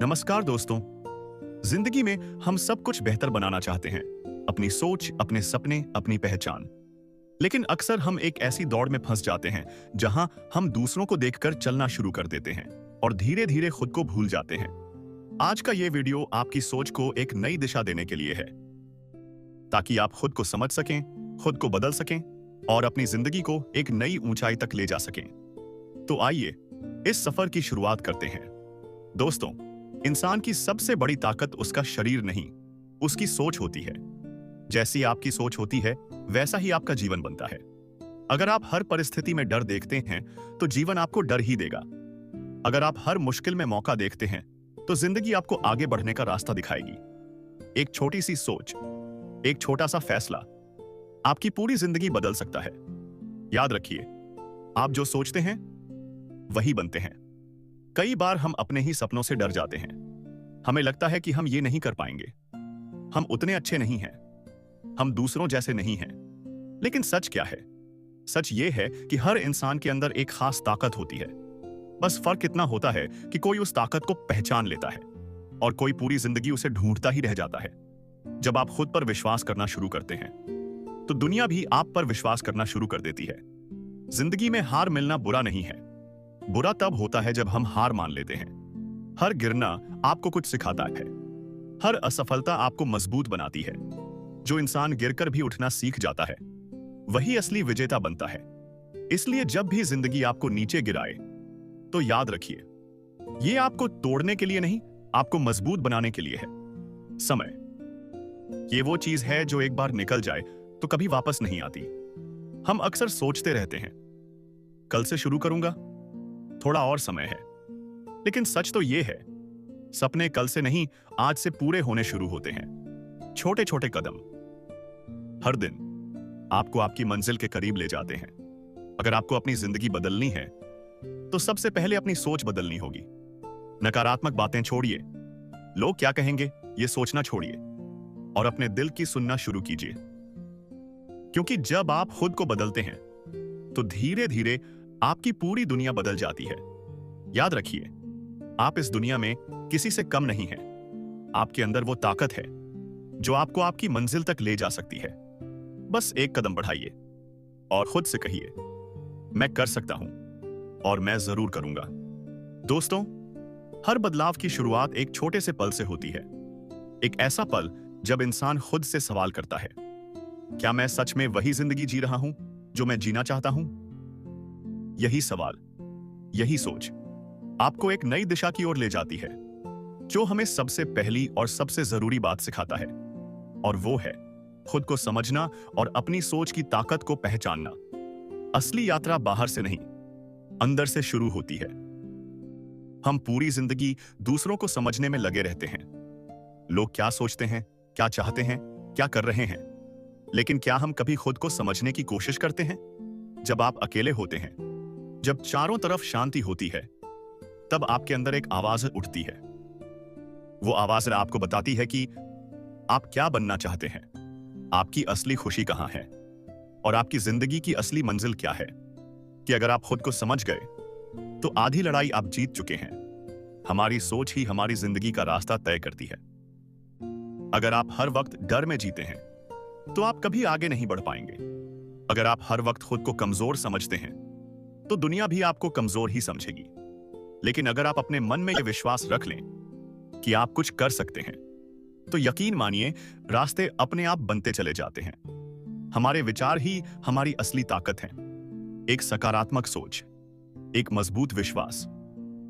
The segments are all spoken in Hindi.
नमस्कार दोस्तों। जिंदगी में हम सब कुछ बेहतर बनाना चाहते हैं, अपनी सोच, अपने सपने, अपनी पहचान। लेकिन अक्सर हम एक ऐसी दौड़ में फंस जाते हैं जहां हम दूसरों को देखकर चलना शुरू कर देते हैं और धीरे धीरे खुद को भूल जाते हैं। आज का ये वीडियो आपकी सोच को एक नई दिशा देने के लिए है, ताकि आप खुद को समझ सकें, खुद को बदल सकें और अपनी जिंदगी को एक नई ऊंचाई तक ले जा सकें। तो आइए इस सफर की शुरुआत करते हैं। दोस्तों, इंसान की सबसे बड़ी ताकत उसका शरीर नहीं, उसकी सोच होती है। जैसी आपकी सोच होती है, वैसा ही आपका जीवन बनता है। अगर आप हर परिस्थिति में डर देखते हैं, तो जीवन आपको डर ही देगा। अगर आप हर मुश्किल में मौका देखते हैं, तो जिंदगी आपको आगे बढ़ने का रास्ता दिखाएगी। एक छोटी सी सोच, एक छोटा सा फैसला आपकी पूरी जिंदगी बदल सकता है। याद रखिए, आप जो सोचते हैं वही बनते हैं। कई बार हम अपने ही सपनों से डर जाते हैं। हमें लगता है कि हम ये नहीं कर पाएंगे, हम उतने अच्छे नहीं हैं, हम दूसरों जैसे नहीं हैं। लेकिन सच क्या है? सच ये है कि हर इंसान के अंदर एक खास ताकत होती है। बस फर्क इतना होता है कि कोई उस ताकत को पहचान लेता है और कोई पूरी जिंदगी उसे ढूंढता ही रह जाता है। जब आप खुद पर विश्वास करना शुरू करते हैं, तो दुनिया भी आप पर विश्वास करना शुरू कर देती है। जिंदगी में हार मिलना बुरा नहीं है। बुरा तब होता है जब हम हार मान लेते हैं। हर गिरना आपको कुछ सिखाता है, हर असफलता आपको मजबूत बनाती है। जो इंसान गिरकर भी उठना सीख जाता है, वही असली विजेता बनता है। इसलिए जब भी जिंदगी आपको नीचे गिराए, तो याद रखिए, ये आपको तोड़ने के लिए नहीं, आपको मजबूत बनाने के लिए है। समय ये वो चीज है जो एक बार निकल जाए तो कभी वापस नहीं आती। हम अक्सर सोचते रहते हैं, कल से शुरू करूंगा, थोड़ा और समय है। लेकिन सच तो यह है, सपने कल से नहीं, आज से पूरे होने शुरू होते हैं। छोटे छोटे कदम हर दिन आपको आपकी मंजिल के करीब ले जाते हैं। अगर आपको अपनी जिंदगी बदलनी है, तो सबसे पहले अपनी सोच बदलनी होगी। नकारात्मक बातें छोड़िए, लोग क्या कहेंगे ये सोचना छोड़िए और अपने दिल की सुनना शुरू कीजिए। क्योंकि जब आप खुद को बदलते हैं, तो धीरे धीरे आपकी पूरी दुनिया बदल जाती है। याद रखिए, आप इस दुनिया में किसी से कम नहीं हैं। आपके अंदर वो ताकत है जो आपको आपकी मंजिल तक ले जा सकती है। बस एक कदम बढ़ाइए और खुद से कहिए, मैं कर सकता हूं और मैं जरूर करूंगा। दोस्तों, हर बदलाव की शुरुआत एक छोटे से पल से होती है। एक ऐसा पल जब इंसान खुद से सवाल करता है, क्या मैं सच में वही जिंदगी जी रहा हूं जो मैं जीना चाहता हूं? यही सवाल, यही सोच आपको एक नई दिशा की ओर ले जाती है, जो हमें सबसे पहली और सबसे जरूरी बात सिखाता है, और वो है खुद को समझना और अपनी सोच की ताकत को पहचानना। असली यात्रा बाहर से नहीं, अंदर से शुरू होती है। हम पूरी जिंदगी दूसरों को समझने में लगे रहते हैं। लोग क्या सोचते हैं, क्या चाहते हैं, क्या कर रहे हैं। लेकिन क्या हम कभी खुद को समझने की कोशिश करते हैं? जब आप अकेले होते हैं, जब चारों तरफ शांति होती है, तब आपके अंदर एक आवाज उठती है। वो आवाज आपको बताती है कि आप क्या बनना चाहते हैं, आपकी असली खुशी कहां है और आपकी जिंदगी की असली मंजिल क्या है। कि अगर आप खुद को समझ गए, तो आधी लड़ाई आप जीत चुके हैं। हमारी सोच ही हमारी जिंदगी का रास्ता तय करती है। अगर आप हर वक्त डर में जीते हैं, तो आप कभी आगे नहीं बढ़ पाएंगे। अगर आप हर वक्त खुद को कमजोर समझते हैं, तो दुनिया भी आपको कमजोर ही समझेगी। लेकिन अगर आप अपने मन में यह विश्वास रख लें कि आप कुछ कर सकते हैं, तो यकीन मानिए, रास्ते अपने आप बनते चले जाते हैं। हमारे विचार ही हमारी असली ताकत हैं। एक सकारात्मक सोच, एक मजबूत विश्वास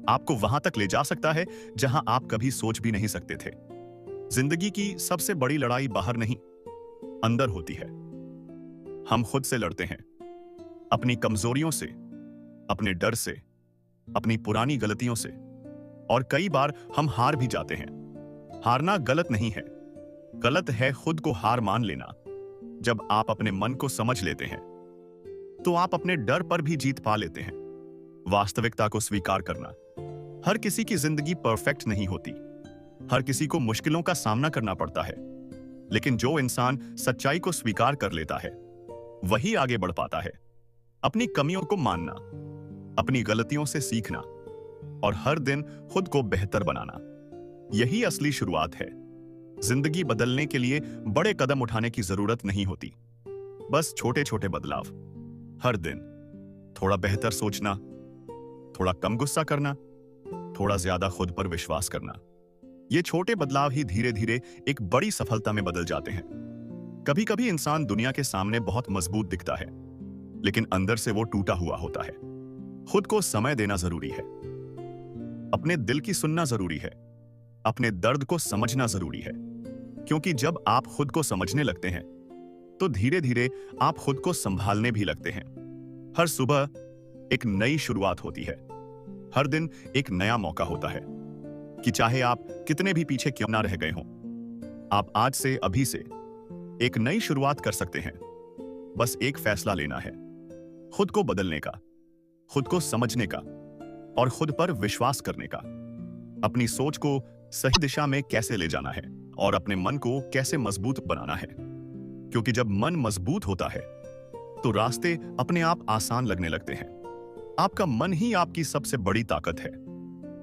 आपको वहां तक ले जा सकता है जहां आप कभी सोच भी नहीं सकते थे। जिंदगी की सबसे बड़ी लड़ाई बाहर नहीं, अंदर होती है। हम खुद से लड़ते हैं, अपनी कमजोरियों से, अपने डर से, अपनी पुरानी गलतियों से, और कई बार हम हार भी जाते हैं। हारना गलत नहीं है, गलत है खुद को हार मान लेना। जब आप अपने मन को समझ लेते हैं, तो आप अपने डर पर भी जीत पा लेते हैं। वास्तविकता को स्वीकार करना। हर किसी की जिंदगी परफेक्ट नहीं होती, हर किसी को मुश्किलों का सामना करना पड़ता है। लेकिन जो इंसान सच्चाई को स्वीकार कर लेता है, वही आगे बढ़ पाता है। अपनी कमियों को मानना, अपनी गलतियों से सीखना और हर दिन खुद को बेहतर बनाना, यही असली शुरुआत है। जिंदगी बदलने के लिए बड़े कदम उठाने की जरूरत नहीं होती, बस छोटे छोटे बदलाव। हर दिन थोड़ा बेहतर सोचना, थोड़ा कम गुस्सा करना, थोड़ा ज्यादा खुद पर विश्वास करना। ये छोटे बदलाव ही धीरे धीरे एक बड़ी सफलता में बदल जाते हैं। कभी कभी इंसान दुनिया के सामने बहुत मजबूत दिखता है, लेकिन अंदर से वो टूटा हुआ होता है। खुद को समय देना जरूरी है, अपने दिल की सुनना जरूरी है, अपने दर्द को समझना जरूरी है। क्योंकि जब आप खुद को समझने लगते हैं तो धीरे धीरे आप खुद को संभालने भी लगते हैं। हर सुबह एक नई शुरुआत होती है, हर दिन एक नया मौका होता है कि चाहे आप कितने भी पीछे क्यों ना रह गए हों, आप आज से अभी से एक नई शुरुआत कर सकते हैं। बस एक फैसला लेना है, खुद को बदलने का, खुद को समझने का और खुद पर विश्वास करने का। अपनी सोच को सही दिशा में कैसे ले जाना है और अपने मन को कैसे मजबूत बनाना है। क्योंकि जब मन मजबूत होता है तो रास्ते अपने आप आसान लगने लगते हैं। आपका मन ही आपकी सबसे बड़ी ताकत है।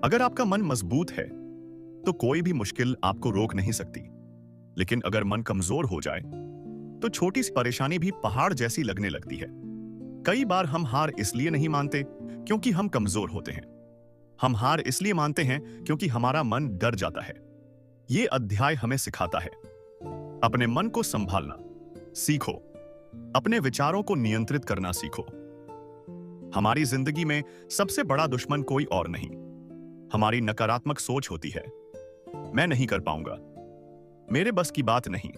अगर आपका मन मजबूत है तो कोई भी मुश्किल आपको रोक नहीं सकती। लेकिन अगर मन कमजोर हो जाए तो छोटी सी परेशानी भी पहाड़ जैसी लगने लगती है। कई बार हम हार इसलिए नहीं मानते क्योंकि हम कमजोर होते हैं। हम हार इसलिए मानते हैं क्योंकि हमारा मन डर जाता है। ये अध्याय हमें सिखाता है अपने मन को संभालना सीखो, अपने विचारों को नियंत्रित करना सीखो। हमारी जिंदगी में सबसे बड़ा दुश्मन कोई और नहीं, हमारी नकारात्मक सोच होती है। मैं नहीं कर पाऊंगा, मेरे बस की बात नहीं,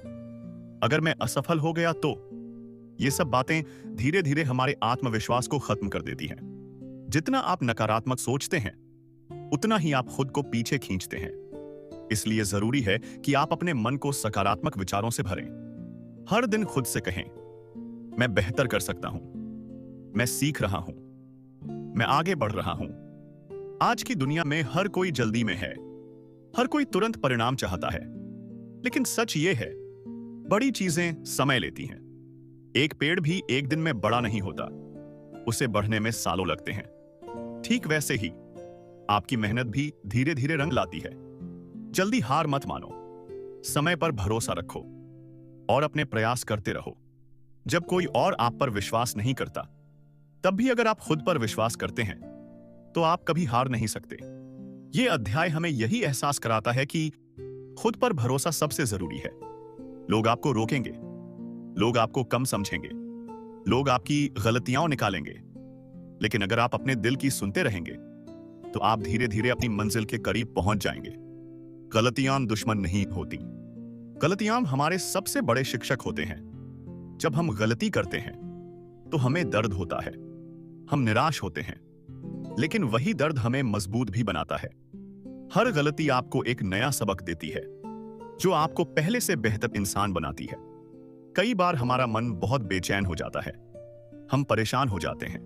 अगर मैं असफल हो गया तो। ये सब बातें धीरे धीरे हमारे आत्मविश्वास को खत्म कर देती हैं। जितना आप नकारात्मक सोचते हैं उतना ही आप खुद को पीछे खींचते हैं। इसलिए जरूरी है कि आप अपने मन को सकारात्मक विचारों से भरें। हर दिन खुद से कहें, मैं बेहतर कर सकता हूं, मैं सीख रहा हूं, मैं आगे बढ़ रहा हूं। आज की दुनिया में हर कोई जल्दी में है, हर कोई तुरंत परिणाम चाहता है। लेकिन सच ये है, बड़ी चीजें समय लेती हैं। एक पेड़ भी एक दिन में बड़ा नहीं होता, उसे बढ़ने में सालों लगते हैं। ठीक वैसे ही आपकी मेहनत भी धीरे धीरे रंग लाती है। जल्दी हार मत मानो, समय पर भरोसा रखो और अपने प्रयास करते रहो। जब कोई और आप पर विश्वास नहीं करता, तब भी अगर आप खुद पर विश्वास करते हैं तो आप कभी हार नहीं सकते। यह अध्याय हमें यही एहसास कराता है कि खुद पर भरोसा सबसे जरूरी है। लोग आपको रोकेंगे, लोग आपको कम समझेंगे, लोग आपकी गलतियां निकालेंगे, लेकिन अगर आप अपने दिल की सुनते रहेंगे तो आप धीरे धीरे अपनी मंजिल के करीब पहुंच जाएंगे। गलतियां दुश्मन नहीं होती, गलतियां हमारे सबसे बड़े शिक्षक होते हैं। जब हम गलती करते हैं तो हमें दर्द होता है, हम निराश होते हैं, लेकिन वही दर्द हमें मजबूत भी बनाता है। हर गलती आपको एक नया सबक देती है, जो आपको पहले से बेहतर इंसान बनाती है। कई बार हमारा मन बहुत बेचैन हो जाता है, हम परेशान हो जाते हैं,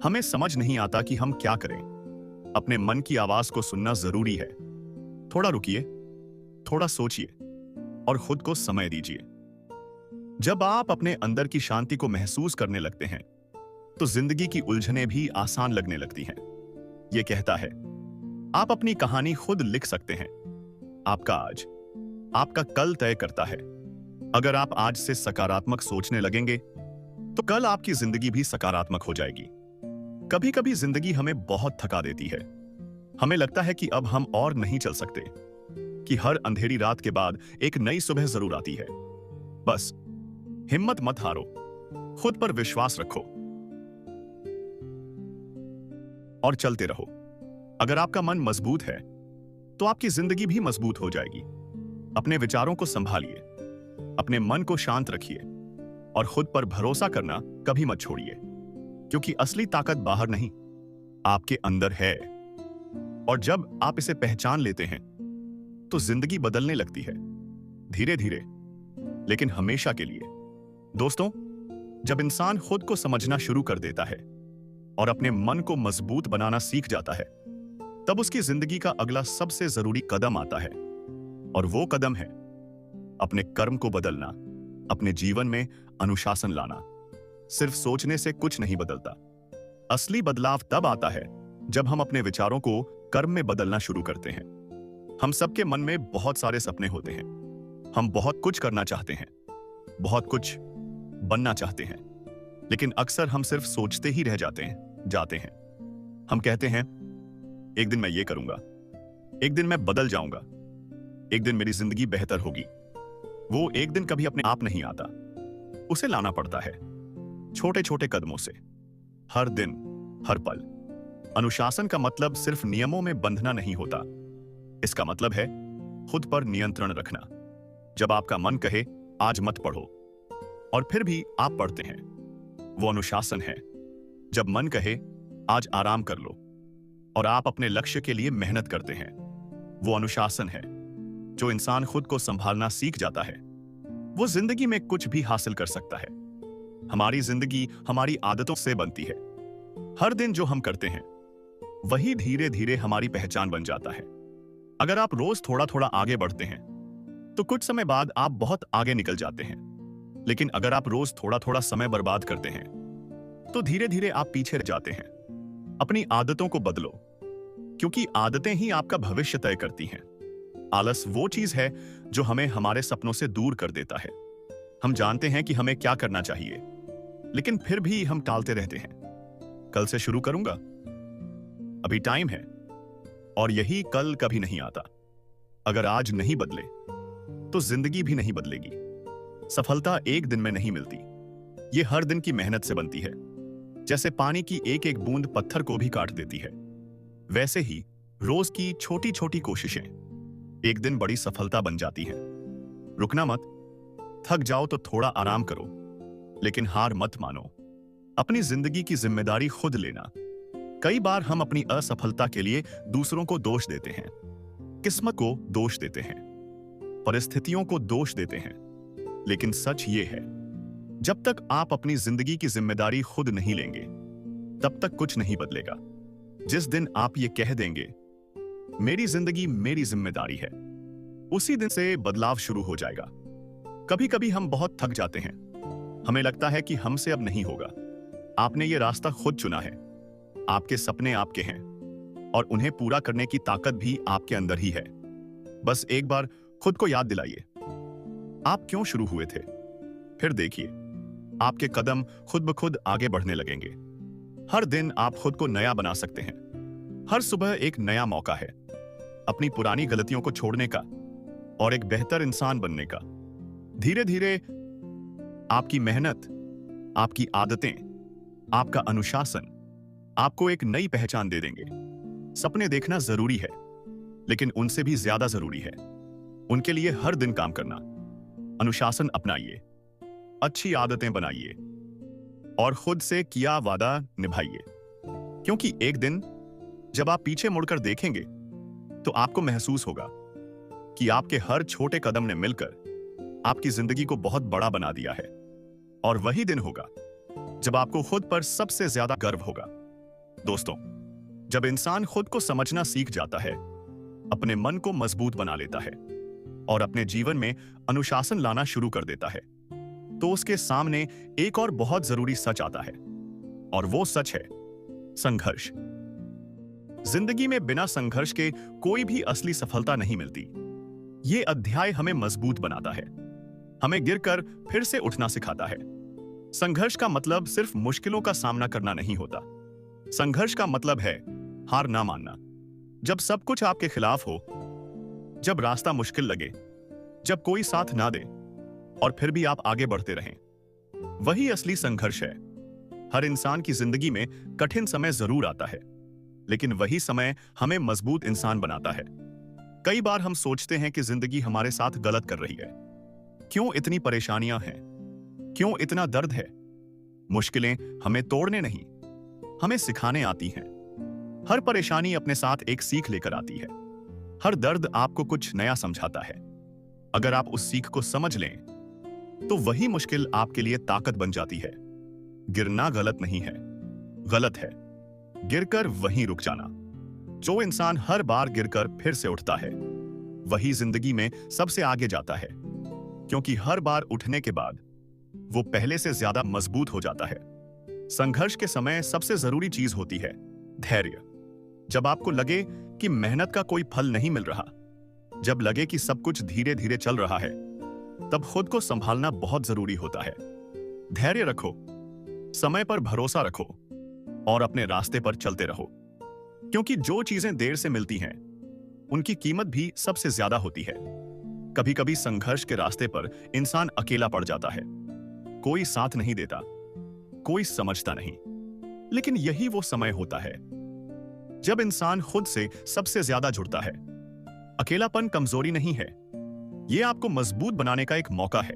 हमें समझ नहीं आता कि हम क्या करें। अपने मन की आवाज को सुनना जरूरी है। थोड़ा रुकिए, थोड़ा सोचिए और खुद को समय दीजिए। जब आप अपने अंदर की शांति को महसूस करने लगते हैं तो जिंदगी की उलझनें भी आसान लगने लगती हैं। यह कहता है, आप अपनी कहानी खुद लिख सकते हैं। आपका आज आपका कल तय करता है। अगर आप आज से सकारात्मक सोचने लगेंगे तो कल आपकी जिंदगी भी सकारात्मक हो जाएगी। कभी कभी जिंदगी हमें बहुत थका देती है। हमें लगता है कि अब हम और नहीं चल सकते, कि हर अंधेरी रात के बाद एक नई सुबह जरूर आती है। बस हिम्मत मत हारो, खुद पर विश्वास रखो और चलते रहो। अगर आपका मन मजबूत है तो आपकी जिंदगी भी मजबूत हो जाएगी। अपने विचारों को संभालिए, अपने मन को शांत रखिए और खुद पर भरोसा करना कभी मत छोड़िए। क्योंकि असली ताकत बाहर नहीं, आपके अंदर है। और जब आप इसे पहचान लेते हैं तो जिंदगी बदलने लगती है, धीरे धीरे लेकिन हमेशा के लिए। दोस्तों, जब इंसान खुद को समझना शुरू कर देता है और अपने मन को मजबूत बनाना सीख जाता है, तब उसकी जिंदगी का अगला सबसे जरूरी कदम आता है। और वो कदम है अपने कर्म को बदलना, अपने जीवन में अनुशासन लाना। सिर्फ सोचने से कुछ नहीं बदलता। असली बदलाव तब आता है जब हम अपने विचारों को कर्म में बदलना शुरू करते हैं। हम सबके मन में बहुत सारे सपने होते हैं। हम बहुत कुछ करना चाहते हैं, बहुत कुछ बनना चाहते हैं, लेकिन अक्सर हम सिर्फ सोचते ही रह जाते हैं। हम कहते हैं, एक दिन मैं ये करूंगा, एक दिन मैं बदल जाऊंगा, एक दिन मेरी जिंदगी बेहतर होगी। वो एक दिन कभी अपने आप नहीं आता, उसे लाना पड़ता है छोटे छोटे कदमों से, हर दिन, हर पल। अनुशासन का मतलब सिर्फ नियमों में बंधना नहीं होता, इसका मतलब है खुद पर नियंत्रण रखना। जब आपका मन कहे आज मत पढ़ो और फिर भी आप पढ़ते हैं, वो अनुशासन है। जब मन कहे आज आराम कर लो और आप अपने लक्ष्य के लिए मेहनत करते हैं, वो अनुशासन है। जो इंसान खुद को संभालना सीख जाता है, वो जिंदगी में कुछ भी हासिल कर सकता है। हमारी जिंदगी हमारी आदतों से बनती है। हर दिन जो हम करते हैं वही धीरे धीरे हमारी पहचान बन जाता है। अगर आप रोज थोड़ा थोड़ा आगे बढ़ते हैं तो कुछ समय बाद आप बहुत आगे निकल जाते हैं। लेकिन अगर आप रोज थोड़ा थोड़ा समय बर्बाद करते हैं तो धीरे धीरे आप पीछे रह जाते हैं। अपनी आदतों को बदलो, क्योंकि आदतें ही आपका भविष्य तय करती हैं। आलस वो चीज है जो हमें हमारे सपनों से दूर कर देता है। हम जानते हैं कि हमें क्या करना चाहिए, लेकिन फिर भी हम टालते रहते हैं। कल से शुरू करूंगा, अभी टाइम है, और यही कल कभी नहीं आता। अगर आज नहीं बदले तो जिंदगी भी नहीं बदलेगी। सफलता एक दिन में नहीं मिलती, ये हर दिन की मेहनत से बनती है। जैसे पानी की एक एक बूंद पत्थर को भी काट देती है, वैसे ही रोज की छोटी छोटी कोशिशें एक दिन बड़ी सफलता बन जाती हैं। रुकना मत, थक जाओ तो थोड़ा आराम करो, लेकिन हार मत मानो। अपनी जिंदगी की जिम्मेदारी खुद लेना। कई बार हम अपनी असफलता के लिए दूसरों को दोष देते हैं, किस्मत को दोष देते हैं, परिस्थितियों को दोष देते हैं, लेकिन सच ये है, जब तक आप अपनी जिंदगी की जिम्मेदारी खुद नहीं लेंगे तब तक कुछ नहीं बदलेगा। जिस दिन आप ये कह देंगे मेरी जिंदगी मेरी जिम्मेदारी है, उसी दिन से बदलाव शुरू हो जाएगा। कभी कभी हम बहुत थक जाते हैं, हमें लगता है कि हमसे अब नहीं होगा। आपने ये रास्ता खुद चुना है, आपके सपने आपके हैं और उन्हें पूरा करने की ताकत भी आपके अंदर ही है। बस एक बार खुद को याद दिलाइए आप क्यों शुरू हुए थे, फिर देखिए आपके कदम खुद ब खुद आगे बढ़ने लगेंगे। हर दिन आप खुद को नया बना सकते हैं। हर सुबह एक नया मौका है अपनी पुरानी गलतियों को छोड़ने का और एक बेहतर इंसान बनने का। धीरे धीरे आपकी मेहनत, आपकी आदतें, आपका अनुशासन आपको एक नई पहचान दे देंगे। सपने देखना जरूरी है, लेकिन उनसे भी ज्यादा जरूरी है उनके लिए हर दिन काम करना। अनुशासन अपनाइए, अच्छी आदतें बनाइए और खुद से किया वादा निभाइए, क्योंकि एक दिन जब आप पीछे मुड़कर देखेंगे तो आपको महसूस होगा कि आपके हर छोटे कदम ने मिलकर आपकी जिंदगी को बहुत बड़ा बना दिया है। और वही दिन होगा जब आपको खुद पर सबसे ज्यादा गर्व होगा। दोस्तों, जब इंसान खुद को समझना सीख जाता है, अपने मन को मजबूत बना लेता है और अपने जीवन में अनुशासन लाना शुरू कर देता है, तो उसके सामने एक और बहुत जरूरी सच आता है, और वो सच है संघर्ष। जिंदगी में बिना संघर्ष के कोई भी असली सफलता नहीं मिलती। ये अध्याय हमें मजबूत बनाता है, हमें गिरकर फिर से उठना सिखाता है। संघर्ष का मतलब सिर्फ मुश्किलों का सामना करना नहीं होता। संघर्ष का मतलब है हार ना मानना। जब सब कुछ आपके खिलाफ हो, जब रास्ता मुश्किल लगे, जब कोई साथ ना दे और फिर भी आप आगे बढ़ते रहें, वही असली संघर्ष है। हर इंसान की जिंदगी में कठिन समय जरूर आता है, लेकिन वही समय हमें मजबूत इंसान बनाता है। कई बार हम सोचते हैं कि जिंदगी हमारे साथ गलत कर रही है। क्यों इतनी परेशानियां हैं, क्यों इतना दर्द है? मुश्किलें हमें तोड़ने नहीं, हमें सिखाने आती हैं। हर परेशानी अपने साथ एक सीख लेकर आती है। हर दर्द आपको कुछ नया समझाता है। अगर आप उस सीख को समझ लें तो वही मुश्किल आपके लिए ताकत बन जाती है। गिरना गलत नहीं है, गलत है गिरकर वहीं रुक जाना। जो इंसान हर बार गिरकर फिर से उठता है, वही जिंदगी में सबसे आगे जाता है, क्योंकि हर बार उठने के बाद वो पहले से ज्यादा मजबूत हो जाता है। संघर्ष के समय सबसे जरूरी चीज होती है धैर्य। जब आपको लगे कि मेहनत का कोई फल नहीं मिल रहा, जब लगे कि सब कुछ धीरे धीरे चल रहा है, तब खुद को संभालना बहुत जरूरी होता है। धैर्य रखो, समय पर भरोसा रखो और अपने रास्ते पर चलते रहो, क्योंकि जो चीजें देर से मिलती हैं, उनकी कीमत भी सबसे ज्यादा होती है। कभी कभी संघर्ष के रास्ते पर इंसान अकेला पड़ जाता है, कोई साथ नहीं देता, कोई समझता नहीं। लेकिन यही वो समय होता है जब इंसान खुद से सबसे ज्यादा जुड़ता है। अकेलापन कमजोरी नहीं है, यह आपको मजबूत बनाने का एक मौका है।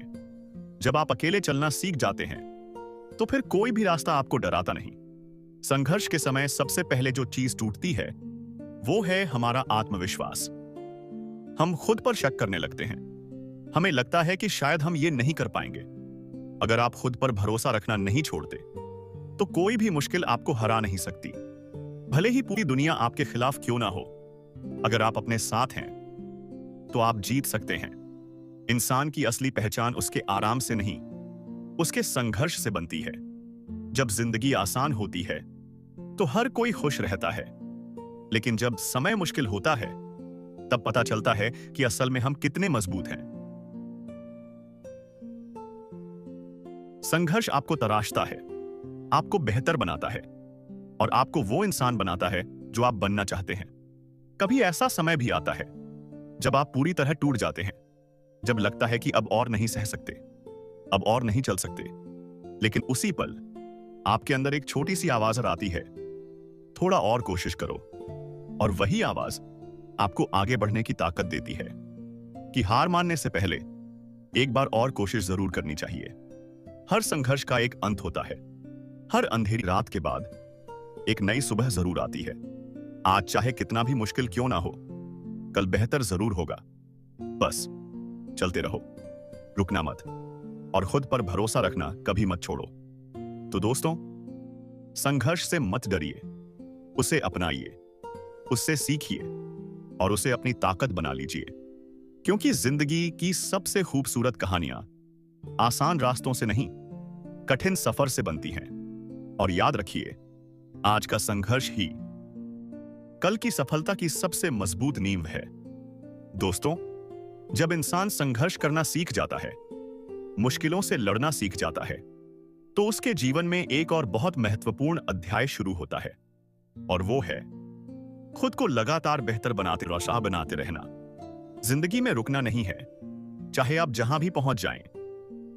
जब आप अकेले चलना सीख जाते हैं, तो फिर कोई भी रास्ता आपको डराता नहीं। संघर्ष के समय सबसे पहले जो चीज टूटती है, वो है हमारा आत्मविश्वास। हम खुद पर शक करने लगते हैं। हमें लगता है कि शायद हम ये नहीं कर पाएंगे। अगर आप खुद पर भरोसा रखना नहीं छोड़ते, तो कोई भी मुश्किल आपको हरा नहीं सकती, भले ही पूरी दुनिया आपके खिलाफ क्यों ना हो। अगर आप अपने साथ हैं, तो आप जीत सकते हैं। इंसान की असली पहचान उसके आराम से नहीं, उसके संघर्ष से बनती है। जब जिंदगी आसान होती है, तो हर कोई खुश रहता है, लेकिन जब समय मुश्किल होता है, तब पता चलता है कि असल में हम कितने मजबूत हैं। संघर्ष आपको तराशता है, आपको बेहतर बनाता है और आपको वो इंसान बनाता है जो आप बनना चाहते हैं। कभी ऐसा समय भी आता है जब आप पूरी तरह टूट जाते हैं, जब लगता है कि अब और नहीं सह सकते, अब और नहीं चल सकते। लेकिन उसी पल आपके अंदर एक छोटी सी आवाज आती है, थोड़ा और कोशिश करो। और वही आवाज आपको आगे बढ़ने की ताकत देती है कि हार मानने से पहले एक बार और कोशिश जरूर करनी चाहिए। हर संघर्ष का एक अंत होता है। हर अंधेरी रात के बाद एक नई सुबह जरूर आती है। आज चाहे कितना भी मुश्किल क्यों ना हो, कल बेहतर जरूर होगा। बस चलते रहो, रुकना मत और खुद पर भरोसा रखना कभी मत छोड़ो। तो दोस्तों, संघर्ष से मत डरिए, उसे अपनाइए, उससे सीखिए और उसे अपनी ताकत बना लीजिए। क्योंकि जिंदगी की सबसे खूबसूरत कहानियां आसान रास्तों से नहीं, कठिन सफर से बनती हैं। और याद रखिए, आज का संघर्ष ही कल की सफलता की सबसे मजबूत नींव है। दोस्तों, जब इंसान संघर्ष करना सीख जाता है, मुश्किलों से लड़ना सीख जाता है, तो उसके जीवन में एक और बहुत महत्वपूर्ण अध्याय शुरू होता है, और वो है खुद को लगातार बेहतर बनाते रोशा बनाते रहना। जिंदगी में रुकना नहीं है। चाहे आप जहां भी पहुंच जाएं,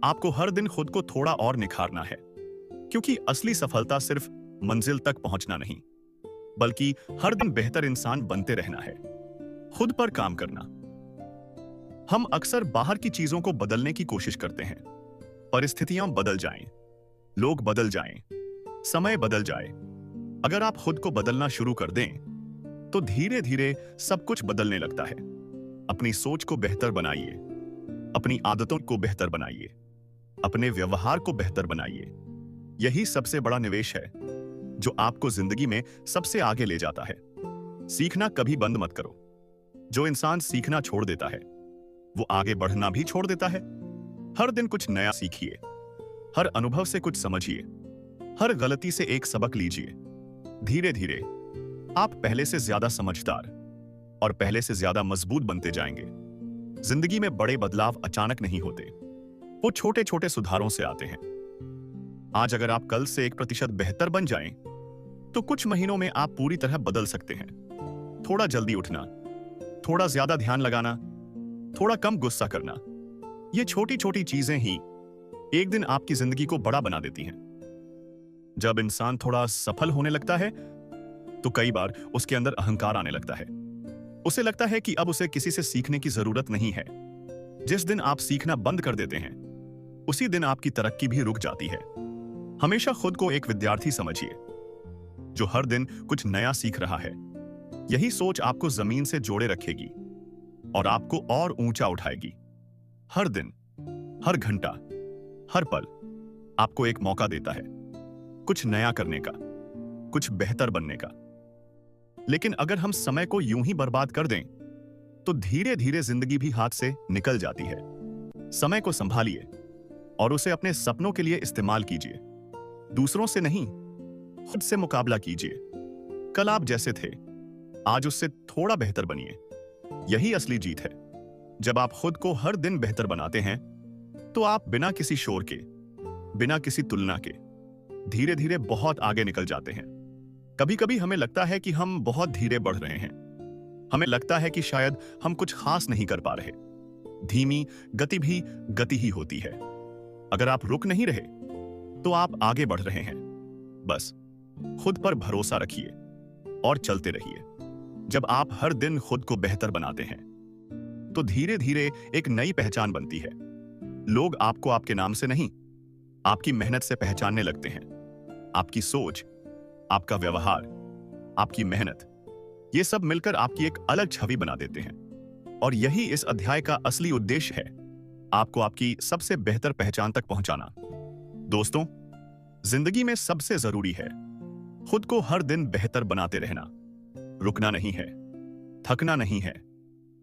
आपको हर दिन खुद को थोड़ा और निखारना है। क्योंकि असली सफलता सिर्फ मंजिल तक पहुंचना नहीं, बल्कि हर दिन बेहतर इंसान बनते रहना है। खुद पर काम करना। हम अक्सर बाहर की चीजों को बदलने की कोशिश करते हैं। परिस्थितियां बदल जाएं, लोग बदल जाएं, समय बदल जाए। अगर आप खुद को बदलना शुरू कर दें, तो धीरे धीरे सब कुछ बदलने लगता है। अपनी सोच को बेहतर बनाइए, अपनी आदतों को बेहतर बनाइए, अपने व्यवहार को बेहतर बनाइए। यही सबसे बड़ा निवेश है जो आपको जिंदगी में सबसे आगे ले जाता है। सीखना कभी बंद मत करो। जो इंसान सीखना छोड़ देता है, वो आगे बढ़ना भी छोड़ देता है। हर दिन कुछ नया सीखिए, हर अनुभव से कुछ समझिए, हर गलती से एक सबक लीजिए। धीरे धीरे आप पहले से ज्यादा समझदार और पहले से ज्यादा मजबूत बनते जाएंगे। जिंदगी में बड़े बदलाव अचानक नहीं होते, वो छोटे छोटे सुधारों से आते हैं। आज अगर आप कल से 1% बेहतर बन जाएं, तो कुछ महीनों में आप पूरी तरह बदल सकते हैं। थोड़ा जल्दी उठना, थोड़ा ज्यादा ध्यान लगाना, थोड़ा कम गुस्सा करना, ये छोटी छोटी चीजें ही एक दिन आपकी जिंदगी को बड़ा बना देती हैं। जब इंसान थोड़ा सफल होने लगता है, तो कई बार उसके अंदर अहंकार आने लगता है। उसे लगता है कि अब उसे किसी से सीखने की जरूरत नहीं है। जिस दिन आप सीखना बंद कर देते हैं, उसी दिन आपकी तरक्की भी रुक जाती है। हमेशा खुद को एक विद्यार्थी समझिए, जो हर दिन कुछ नया सीख रहा है। यही सोच आपको जमीन से जोड़े रखेगी और आपको और ऊंचा उठाएगी। हर दिन, हर घंटा, हर पल आपको एक मौका देता है कुछ नया करने का, कुछ बेहतर बनने का। लेकिन अगर हम समय को यूं ही बर्बाद कर दें, तो धीरे धीरे जिंदगी भी हाथ से निकल जाती है। समय को संभालिए और उसे अपने सपनों के लिए इस्तेमाल कीजिए। दूसरों से नहीं, खुद से मुकाबला कीजिए। कल आप जैसे थे, आज उससे थोड़ा बेहतर बनिए। यही असली जीत है। जब आप खुद को हर दिन बेहतर बनाते हैं तो आप बिना किसी शोर के, बिना किसी तुलना के धीरे धीरे बहुत आगे निकल जाते हैं। कभी कभी हमें लगता है कि हम बहुत धीरे बढ़ रहे हैं। हमें लगता है कि शायद हम कुछ खास नहीं कर पा रहे। धीमी गति भी गति ही होती है। अगर आप रुक नहीं रहे तो आप आगे बढ़ रहे हैं। बस खुद पर भरोसा रखिए और चलते रहिए। जब आप हर दिन खुद को बेहतर बनाते हैं तो धीरे धीरे एक नई पहचान बनती है। लोग आपको आपके नाम से नहीं, आपकी मेहनत से पहचानने लगते हैं। आपकी सोच, आपका व्यवहार, आपकी मेहनत, ये सब मिलकर आपकी एक अलग छवि बना देते हैं। और यही इस अध्याय का असली उद्देश्य है, आपको आपकी सबसे बेहतर पहचान तक पहुंचाना। दोस्तों, जिंदगी में सबसे जरूरी है खुद को हर दिन बेहतर बनाते रहना। रुकना नहीं है, थकना नहीं है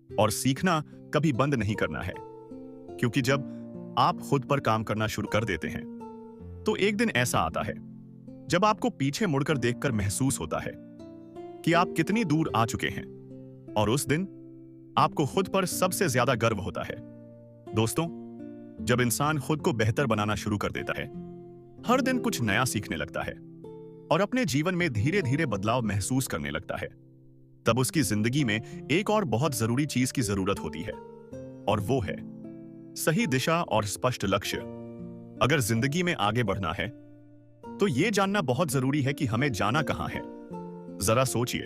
और सीखना कभी बंद नहीं करना है। क्योंकि जब आप खुद पर काम करना शुरू कर देते हैं तो एक दिन ऐसा आता है जब आपको पीछे मुड़कर देखकर महसूस होता है कि आप कितनी दूर आ चुके हैं, और उस दिन आपको खुद पर सबसे ज्यादा गर्व होता है। दोस्तों, जब इंसान खुद को बेहतर बनाना शुरू कर देता है, हर दिन कुछ नया सीखने लगता है और अपने जीवन में धीरे धीरे बदलाव महसूस करने लगता है, तब उसकी जिंदगी में एक और बहुत जरूरी चीज की जरूरत होती है, और वो है सही दिशा और स्पष्ट लक्ष्य। अगर जिंदगी में आगे बढ़ना है तो यह जानना बहुत जरूरी है कि हमें जाना कहां है। जरा सोचिए,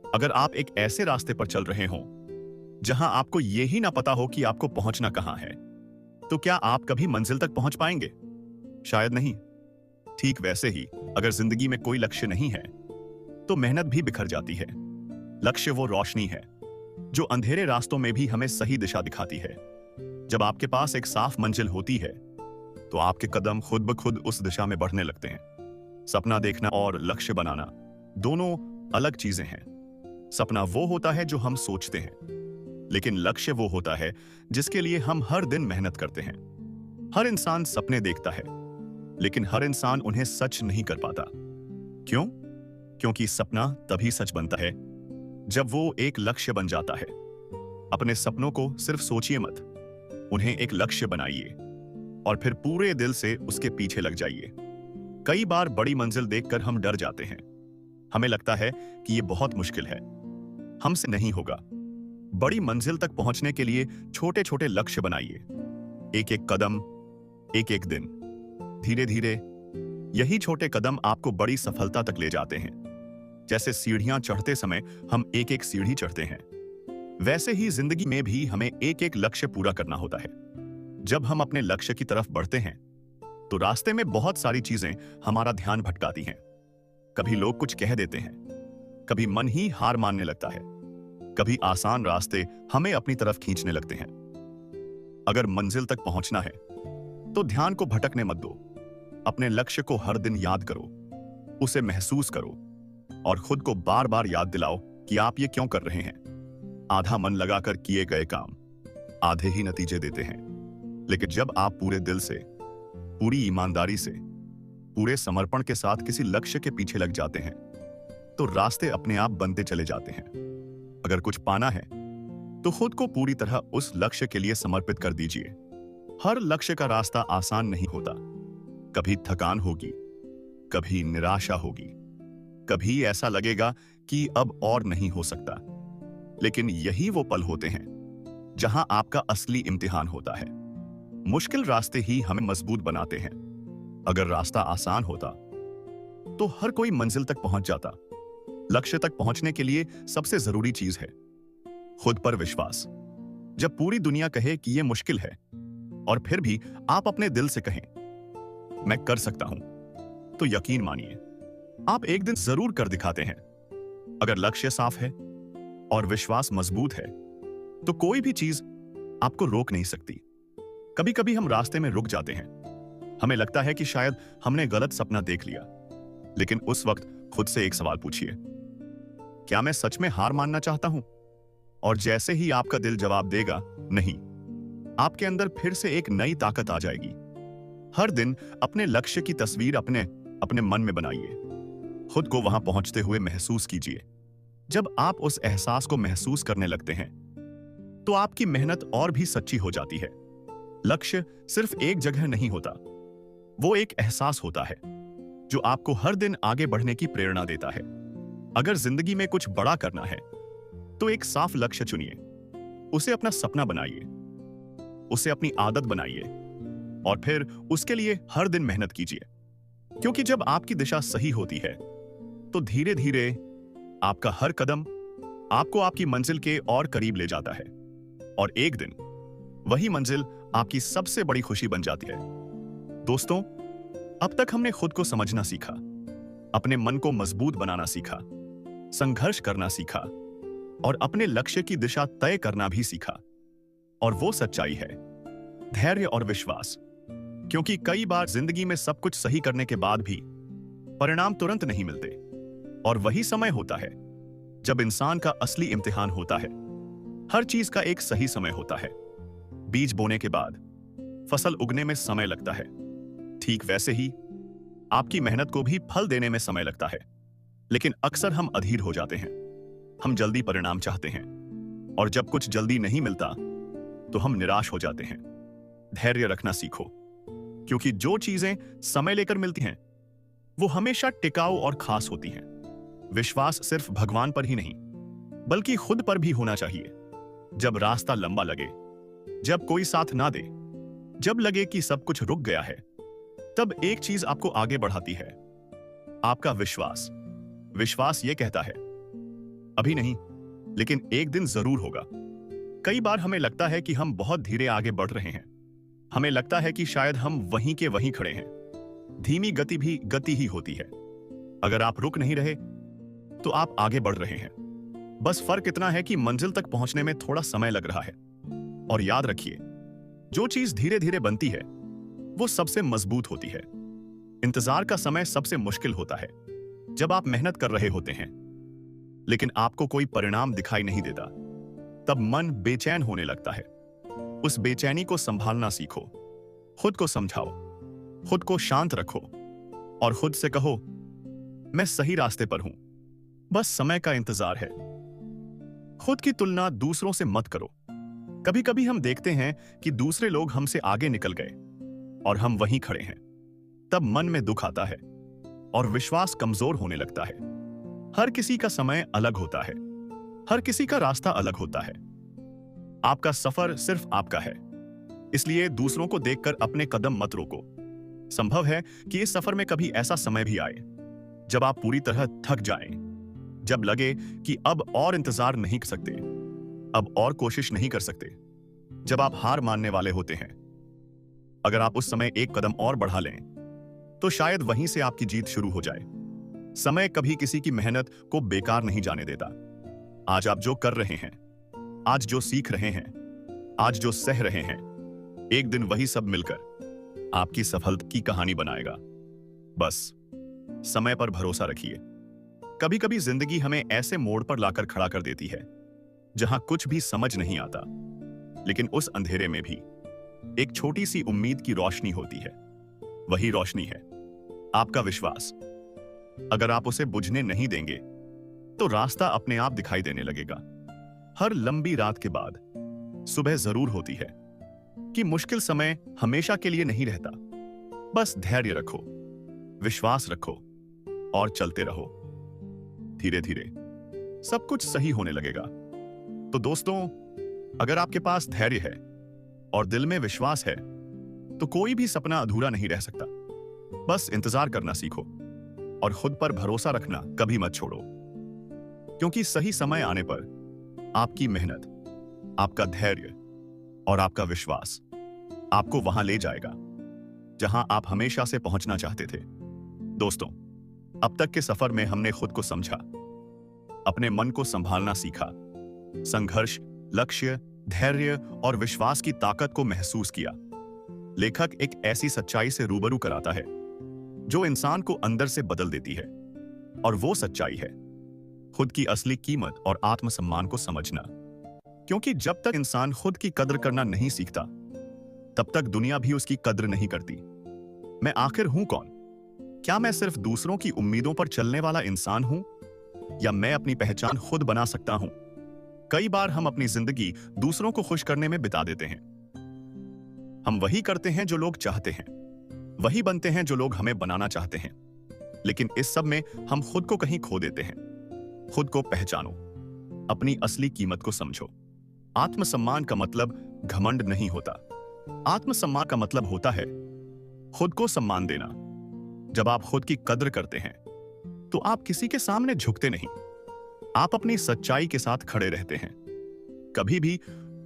अगर आप एक ऐसे रास्ते पर चल रहे हो जहां आपको यह ही ना पता हो कि आपको पहुंचना कहां है, तो क्या आप कभी मंजिल तक पहुंच पाएंगे? शायद नहीं। ठीक वैसे ही अगर जिंदगी में कोई लक्ष्य नहीं है तो मेहनत भी बिखर जाती है। लक्ष्य वो रोशनी है जो अंधेरे रास्तों में भी हमें सही दिशा दिखाती है। जब आपके पास एक साफ मंजिल होती है तो आपके कदम खुद ब खुद उस दिशा में बढ़ने लगते हैं। सपना देखना और लक्ष्य बनाना दोनों अलग चीजें हैं। सपना वो होता है जो हम सोचते हैं, लेकिन लक्ष्य वो होता है जिसके लिए हम हर दिन मेहनत करते हैं। हर इंसान सपने देखता है, लेकिन हर इंसान उन्हें सच नहीं कर पाता। क्यों? क्योंकि सपना तभी सच बनता है जब वो एक लक्ष्य बन जाता है। अपने सपनों को सिर्फ सोचिए मत, उन्हें एक लक्ष्य बनाइए और फिर पूरे दिल से उसके पीछे लग जाइए। कई बार बड़ी मंजिल देखकर हम डर जाते हैं। हमें लगता है कि यह बहुत मुश्किल है, हमसे नहीं होगा। बड़ी मंजिल तक पहुंचने के लिए छोटे छोटे लक्ष्य बनाइए। एक एक कदम, एक एक दिन, धीरे धीरे यही छोटे कदम आपको बड़ी सफलता तक ले जाते हैं। जैसे सीढ़ियां चढ़ते समय हम एक एक सीढ़ी चढ़ते हैं, वैसे ही जिंदगी में भी हमें एक एक लक्ष्य पूरा करना होता है। जब हम अपने लक्ष्य की तरफ बढ़ते हैं तो रास्ते में बहुत सारी चीजें हमारा ध्यान भटकाती हैं। कभी लोग कुछ कह देते हैं, कभी मन ही हार मानने लगता है, कभी आसान रास्ते हमें अपनी तरफ खींचने लगते हैं। अगर मंजिल तक पहुंचना है तो ध्यान को भटकने मत दो। अपने लक्ष्य को हर दिन याद करो, उसे महसूस करो और खुद को बार बार याद दिलाओ कि आप ये क्यों कर रहे हैं। आधा मन लगाकर किए गए काम आधे ही नतीजे देते हैं, लेकिन जब आप पूरे दिल से, पूरी ईमानदारी से, पूरे समर्पण के साथ किसी लक्ष्य के पीछे लग जाते हैं तो रास्ते अपने आप बनते चले जाते हैं। अगर कुछ पाना है तो खुद को पूरी तरह उस लक्ष्य के लिए समर्पित कर दीजिए। हर लक्ष्य का रास्ता आसान नहीं होता। कभी थकान होगी, कभी निराशा होगी, कभी ऐसा लगेगा कि अब और नहीं हो सकता। लेकिन यही वो पल होते हैं जहां आपका असली इम्तिहान होता है। मुश्किल रास्ते ही हमें मजबूत बनाते हैं। अगर रास्ता आसान होता तो हर कोई मंजिल तक पहुंच जाता। लक्ष्य तक पहुंचने के लिए सबसे जरूरी चीज है खुद पर विश्वास। जब पूरी दुनिया कहे कि यह मुश्किल है और फिर भी आप अपने दिल से कहें मैं कर सकता हूं, तो यकीन मानिए आप एक दिन जरूर कर दिखाते हैं। अगर लक्ष्य साफ है और विश्वास मजबूत है तो कोई भी चीज आपको रोक नहीं सकती। कभी कभी हम रास्ते में रुक जाते हैं। हमें लगता है कि शायद हमने गलत सपना देख लिया, लेकिन उस वक्त खुद से एक सवाल पूछिए, क्या मैं सच में हार मानना चाहता हूं? और जैसे ही आपका दिल जवाब देगा नहीं, आपके अंदर फिर से एक नई ताकत आ जाएगी। हर दिन अपने लक्ष्य की तस्वीर अपने मन में बनाइए। खुद को वहां पहुंचते हुए महसूस कीजिए। जब आप उस एहसास को महसूस करने लगते हैं तो आपकी मेहनत और भी सच्ची हो जाती है। लक्ष्य सिर्फ एक जगह नहीं होता, वो एक एहसास होता है जो आपको हर दिन आगे बढ़ने की प्रेरणा देता है। अगर जिंदगी में कुछ बड़ा करना है तो एक साफ लक्ष्य चुनिए, उसे अपना सपना बनाइए, उसे अपनी आदत बनाइए और फिर उसके लिए हर दिन मेहनत कीजिए। क्योंकि जब आपकी दिशा सही होती है तो धीरे धीरे आपका हर कदम आपको आपकी मंजिल के और करीब ले जाता है और एक दिन वही मंजिल आपकी सबसे बड़ी खुशी बन जाती है। दोस्तों, अब तक हमने खुद को समझना सीखा, अपने मन को मजबूत बनाना सीखा, संघर्ष करना सीखा और अपने लक्ष्य की दिशा तय करना भी सीखा। और वो सच्चाई है धैर्य और विश्वास। क्योंकि कई बार जिंदगी में सब कुछ सही करने के बाद भी परिणाम तुरंत नहीं मिलते और वही समय होता है जब इंसान का असली इम्तिहान होता है। हर चीज का एक सही समय होता है। बीज बोने के बाद फसल उगने में समय लगता है, ठीक वैसे ही आपकी मेहनत को भी फल देने में समय लगता है। लेकिन अक्सर हम अधीर हो जाते हैं, हम जल्दी परिणाम चाहते हैं और जब कुछ जल्दी नहीं मिलता तो हम निराश हो जाते हैं। धैर्य रखना सीखो, क्योंकि जो चीजें समय लेकर मिलती हैं वो हमेशा टिकाऊ और खास होती हैं। विश्वास सिर्फ भगवान पर ही नहीं बल्कि खुद पर भी होना चाहिए। जब रास्ता लंबा लगे, जब कोई साथ ना दे, जब लगे कि सब कुछ रुक गया है, तब एक चीज आपको आगे बढ़ाती है, आपका विश्वास। विश्वास ये कहता है अभी नहीं, लेकिन एक दिन जरूर होगा। कई बार हमें लगता है कि हम बहुत धीरे आगे बढ़ रहे हैं, हमें लगता है कि शायद हम वहीं के वहीं खड़े हैं। धीमी गति भी गति ही होती है। अगर आप रुक नहीं रहे तो आप आगे बढ़ रहे हैं। बस फर्क इतना है कि मंजिल तक पहुंचने में थोड़ा समय लग रहा है। और याद रखिए, जो चीज धीरे धीरे बनती है वो सबसे मजबूत होती है। इंतजार का समय सबसे मुश्किल होता है, जब आप मेहनत कर रहे होते हैं लेकिन आपको कोई परिणाम दिखाई नहीं देता। तब मन बेचैन होने लगता है। उस बेचैनी को संभालना सीखो, खुद को समझाओ, खुद को शांत रखो और खुद से कहो मैं सही रास्ते पर हूं, बस समय का इंतजार है। खुद की तुलना दूसरों से मत करो। कभी कभी हम देखते हैं कि दूसरे लोग हमसे आगे निकल गए और हम वहीं खड़े हैं। तब मन में दुख आता है और विश्वास कमजोर होने लगता है। हर किसी का समय अलग होता है, हर किसी का रास्ता अलग होता है। आपका सफर सिर्फ आपका है, इसलिए दूसरों को देखकर अपने कदम मत रोको। संभव है कि इस सफर में कभी ऐसा समय भी आए जब आप पूरी तरह थक जाएं, जब लगे कि अब और इंतजार नहीं कर सकते, अब और कोशिश नहीं कर सकते, जब आप हार मानने वाले होते हैं। अगर आप उस समय एक कदम और बढ़ा लें तो शायद वहीं से आपकी जीत शुरू हो जाए। समय कभी किसी की मेहनत को बेकार नहीं जाने देता। आज आप जो कर रहे हैं, आज जो सीख रहे हैं, आज जो सह रहे हैं, एक दिन वही सब मिलकर आपकी सफलता की कहानी बनाएगा। बस समय पर भरोसा रखिए। कभी कभी जिंदगी हमें ऐसे मोड़ पर लाकर खड़ा कर देती है जहां कुछ भी समझ नहीं आता, लेकिन उस अंधेरे में भी एक छोटी सी उम्मीद की रोशनी होती है। वही रोशनी है आपका विश्वास। अगर आप उसे बुझने नहीं देंगे तो रास्ता अपने आप दिखाई देने लगेगा। हर लंबी रात के बाद सुबह जरूर होती है कि मुश्किल समय हमेशा के लिए नहीं रहता। बस धैर्य रखो, विश्वास रखो और चलते रहो। धीरे धीरे सब कुछ सही होने लगेगा। तो दोस्तों, अगर आपके पास धैर्य है और दिल में विश्वास है तो कोई भी सपना अधूरा नहीं रह सकता। बस इंतजार करना सीखो और खुद पर भरोसा रखना कभी मत छोड़ो, क्योंकि सही समय आने पर आपकी मेहनत, आपका धैर्य और आपका विश्वास आपको वहां ले जाएगा जहां आप हमेशा से पहुंचना चाहते थे। दोस्तों, अब तक के सफर में हमने खुद को समझा, अपने मन को संभालना सीखा, संघर्ष, लक्ष्य, धैर्य और विश्वास की ताकत को महसूस किया। लेखक एक ऐसी सच्चाई से रूबरू कराता है जो इंसान को अंदर से बदल देती है, और वो सच्चाई है खुद की असली कीमत और आत्मसम्मान को समझना। क्योंकि जब तक इंसान खुद की कद्र करना नहीं सीखता, तब तक दुनिया भी उसकी कद्र नहीं करती। मैं आखिर हूं कौन? क्या मैं सिर्फ दूसरों की उम्मीदों पर चलने वाला इंसान हूं, या मैं अपनी पहचान खुद बना सकता हूं? कई बार हम अपनी जिंदगी दूसरों को खुश करने में बिता देते हैं। हम वही करते हैं जो लोग चाहते हैं, वही बनते हैं जो लोग हमें बनाना चाहते हैं। लेकिन इस सब में हम खुद को कहीं खो देते हैं। खुद को पहचानो, अपनी असली कीमत को समझो। आत्मसम्मान का मतलब घमंड नहीं होता। आत्मसम्मान का मतलब होता है खुद को सम्मान देना। जब आप खुद की कद्र करते हैं तो आप किसी के सामने झुकते नहीं, आप अपनी सच्चाई के साथ खड़े रहते हैं। कभी भी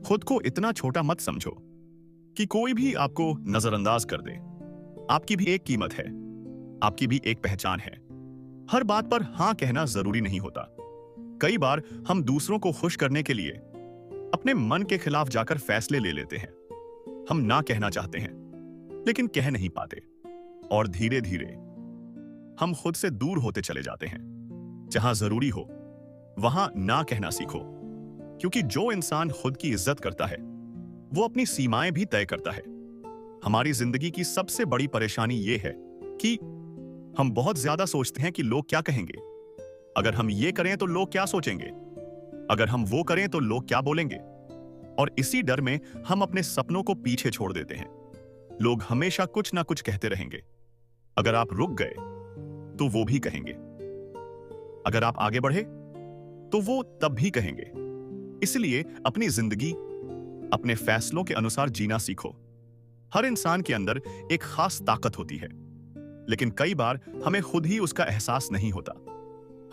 खुद को इतना छोटा मत समझो कि कोई भी आपको नजरअंदाज कर दे। आपकी भी एक कीमत है, आपकी भी एक पहचान है। हर बात पर हां कहना जरूरी नहीं होता। कई बार हम दूसरों को खुश करने के लिए अपने मन के खिलाफ जाकर फैसले ले लेते हैं। हम ना कहना चाहते हैं लेकिन कह नहीं पाते, और धीरे धीरे हम खुद से दूर होते चले जाते हैं। जहां जरूरी हो वहां ना कहना सीखो, क्योंकि जो इंसान खुद की इज्जत करता है वो अपनी सीमाएं भी तय करता है। हमारी जिंदगी की सबसे बड़ी परेशानी यह है कि हम बहुत ज्यादा सोचते हैं कि लोग क्या कहेंगे। अगर हम ये करें तो लोग क्या सोचेंगे, अगर हम वो करें तो लोग क्या बोलेंगे। और इसी डर में हम अपने सपनों को पीछे छोड़ देते हैं। लोग हमेशा कुछ ना कुछ कहते रहेंगे। अगर आप रुक गए तो वो भी कहेंगे, अगर आप आगे बढ़े तो वो तब भी कहेंगे। इसलिए अपनी जिंदगी अपने फैसलों के अनुसार जीना सीखो। हर इंसान के अंदर एक खास ताकत होती है, लेकिन कई बार हमें खुद ही उसका एहसास नहीं होता।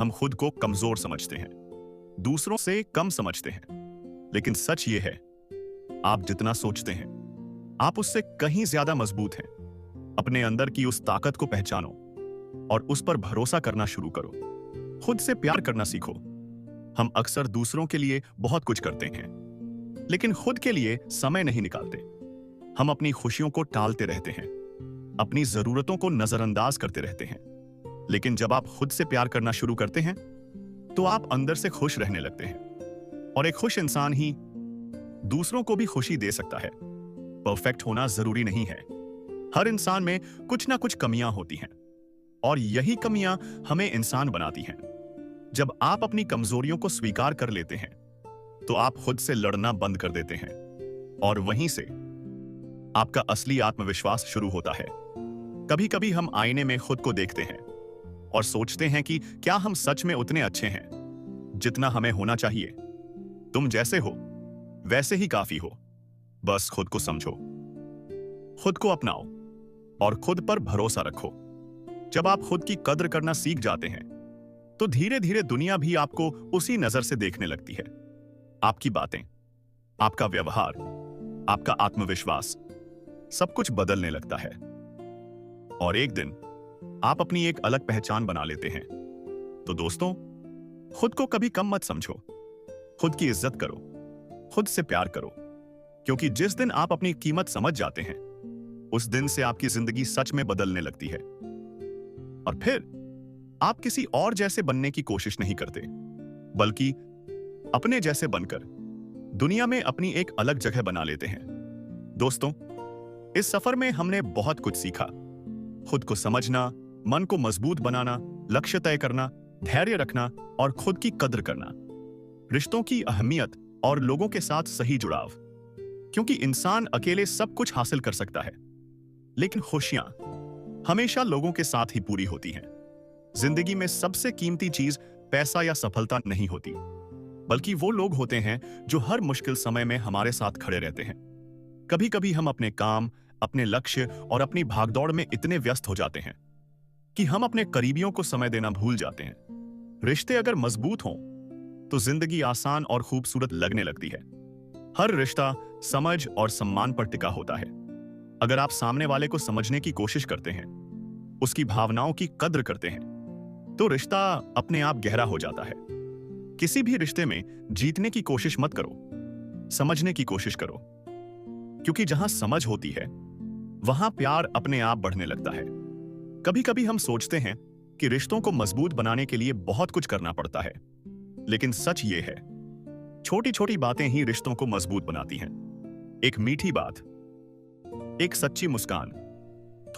हम खुद को कमजोर समझते हैं, दूसरों से कम समझते हैं। लेकिन सच ये है, आप जितना सोचते हैं आप उससे कहीं ज्यादा मजबूत हैं। अपने अंदर की उस ताकत को पहचानो और उस पर भरोसा करना शुरू करो। खुद से प्यार करना सीखो। हम अक्सर दूसरों के लिए बहुत कुछ करते हैं, लेकिन खुद के लिए समय नहीं निकालते। हम अपनी खुशियों को टालते रहते हैं, अपनी जरूरतों को नजरअंदाज करते रहते हैं। लेकिन जब आप खुद से प्यार करना शुरू करते हैं तो आप अंदर से खुश रहने लगते हैं। और एक खुश इंसान ही दूसरों को भी खुशी दे सकता है। परफेक्ट होना जरूरी नहीं है। हर इंसान में कुछ ना कुछ कमियां होती हैं, और यही कमियां हमें इंसान बनाती हैं। जब आप अपनी कमजोरियों को स्वीकार कर लेते हैं तो आप खुद से लड़ना बंद कर देते हैं, और वहीं से आपका असली आत्मविश्वास शुरू होता है। कभी कभी हम आईने में खुद को देखते हैं और सोचते हैं कि क्या हम सच में उतने अच्छे हैं जितना हमें होना चाहिए। तुम जैसे हो वैसे ही काफी हो। बस खुद को समझो, खुद को अपनाओ और खुद पर भरोसा रखो। जब आप खुद की कद्र करना सीख जाते हैं तो धीरे धीरे दुनिया भी आपको उसी नजर से देखने लगती है। आपकी बातें, आपका व्यवहार, आपका आत्मविश्वास, सब कुछ बदलने लगता है। और एक दिन आप अपनी एक अलग पहचान बना लेते हैं। तो दोस्तों, खुद को कभी कम मत समझो। खुद की इज्जत करो, खुद से प्यार करो, क्योंकि जिस दिन आप अपनी कीमत समझ जाते हैं उस दिन से आपकी जिंदगी सच में बदलने लगती है। और फिर आप किसी और जैसे बनने की कोशिश नहीं करते, बल्कि अपने जैसे बनकर दुनिया में अपनी एक अलग जगह बना लेते हैं। दोस्तों, इस सफर में हमने बहुत कुछ सीखा। खुद को समझना, मन को मजबूत बनाना, लक्ष्य तय करना, धैर्य रखना और खुद की कद्र करना, रिश्तों की अहमियत और लोगों के साथ सही जुड़ाव। क्योंकि इंसान अकेले सब कुछ हासिल कर सकता है, लेकिन खुशियां हमेशा लोगों के साथ ही पूरी होती हैं। जिंदगी में सबसे कीमती चीज पैसा या सफलता नहीं होती, बल्कि वो लोग होते हैं जो हर मुश्किल समय में हमारे साथ खड़े रहते हैं। कभी कभी हम अपने काम, अपने लक्ष्य और अपनी भागदौड़ में इतने व्यस्त हो जाते हैं कि हम अपने करीबियों को समय देना भूल जाते हैं। रिश्ते अगर मजबूत हों तो जिंदगी आसान और खूबसूरत लगने लगती है। हर रिश्ता समझ और सम्मान पर टिका होता है। अगर आप सामने वाले को समझने की कोशिश करते हैं, उसकी भावनाओं की कद्र करते हैं, तो रिश्ता अपने आप गहरा हो जाता है। किसी भी रिश्ते में जीतने की कोशिश मत करो, समझने की कोशिश करो, क्योंकि जहां समझ होती है वहां प्यार अपने आप बढ़ने लगता है। कभी कभी हम सोचते हैं कि रिश्तों को मजबूत बनाने के लिए बहुत कुछ करना पड़ता है, लेकिन सच ये है, छोटी छोटी बातें ही रिश्तों को मजबूत बनाती हैं। एक मीठी बात, एक सच्ची मुस्कान,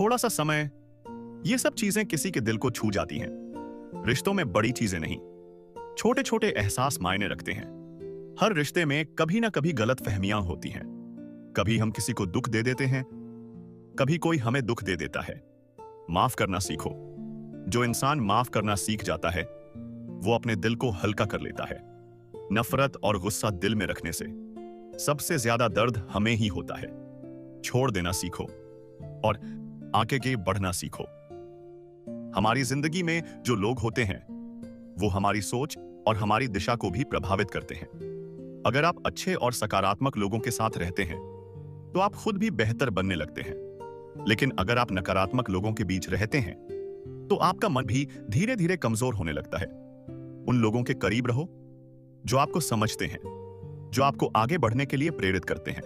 थोड़ा सा समय, ये सब चीजें किसी के दिल को छू जाती हैं। रिश्तों में बड़ी चीजें नहीं, छोटे छोटे एहसास मायने रखते हैं। हर रिश्ते में कभी ना कभी गलत फहमियां होती हैं। कभी हम किसी को दुख दे देते हैं, कभी कोई हमें दुख दे देता है। माफ करना सीखो। जो इंसान माफ करना सीख जाता है वो अपने दिल को हल्का कर लेता है। नफरत और गुस्सा दिल में रखने से सबसे ज्यादा दर्द हमें ही होता है। छोड़ देना सीखो और आगे बढ़ना सीखो। हमारी जिंदगी में जो लोग होते हैं वो हमारी सोच और हमारी दिशा को भी प्रभावित करते हैं। अगर आप अच्छे और सकारात्मक लोगों के साथ रहते हैं तो आप खुद भी बेहतर बनने लगते हैं। लेकिन अगर आप नकारात्मक लोगों के बीच रहते हैं तो आपका मन भी धीरे धीरे कमजोर होने लगता है। उन लोगों के करीब रहो जो आपको समझते हैं, जो आपको आगे बढ़ने के लिए प्रेरित करते हैं।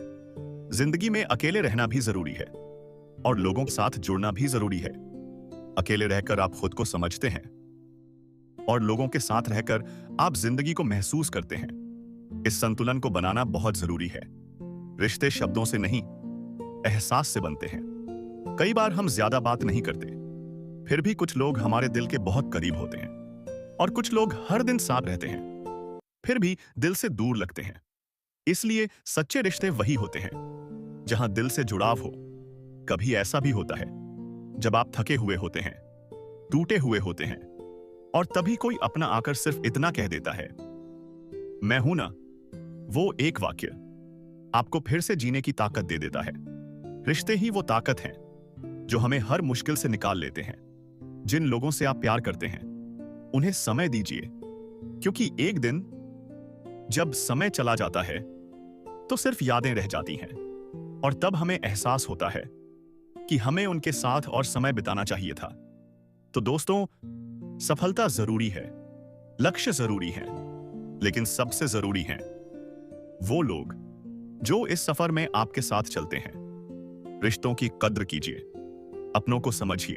जिंदगी में अकेले रहना भी जरूरी है और लोगों के साथ जुड़ना भी जरूरी है। अकेले रहकर आप खुद को समझते हैं और लोगों के साथ रहकर आप जिंदगी को महसूस करते हैं। इस संतुलन को बनाना बहुत जरूरी है। रिश्ते शब्दों से नहीं, एहसास से बनते हैं। कई बार हम ज्यादा बात नहीं करते, फिर भी कुछ लोग हमारे दिल के बहुत करीब होते हैं। और कुछ लोग हर दिन साथ रहते हैं, फिर भी दिल से दूर लगते हैं। इसलिए सच्चे रिश्ते वही होते हैं जहां दिल से जुड़ाव हो। कभी ऐसा भी होता है जब आप थके हुए होते हैं, टूटे हुए होते हैं, और तभी कोई अपना आकर सिर्फ इतना कह देता है, मैं हूं ना। वो एक वाक्य आपको फिर से जीने की ताकत दे देता है। रिश्ते ही वो ताकत है जो हमें हर मुश्किल से निकाल लेते हैं। जिन लोगों से आप प्यार करते हैं उन्हें समय दीजिए, क्योंकि एक दिन जब समय चला जाता है तो सिर्फ यादें रह जाती हैं और तब हमें एहसास होता है कि हमें उनके साथ और समय बिताना चाहिए था। तो दोस्तों, सफलता जरूरी है, लक्ष्य जरूरी है, लेकिन सबसे जरूरी है वो लोग जो इस सफर में आपके साथ चलते हैं। रिश्तों की कद्र कीजिए, अपनों को समझिए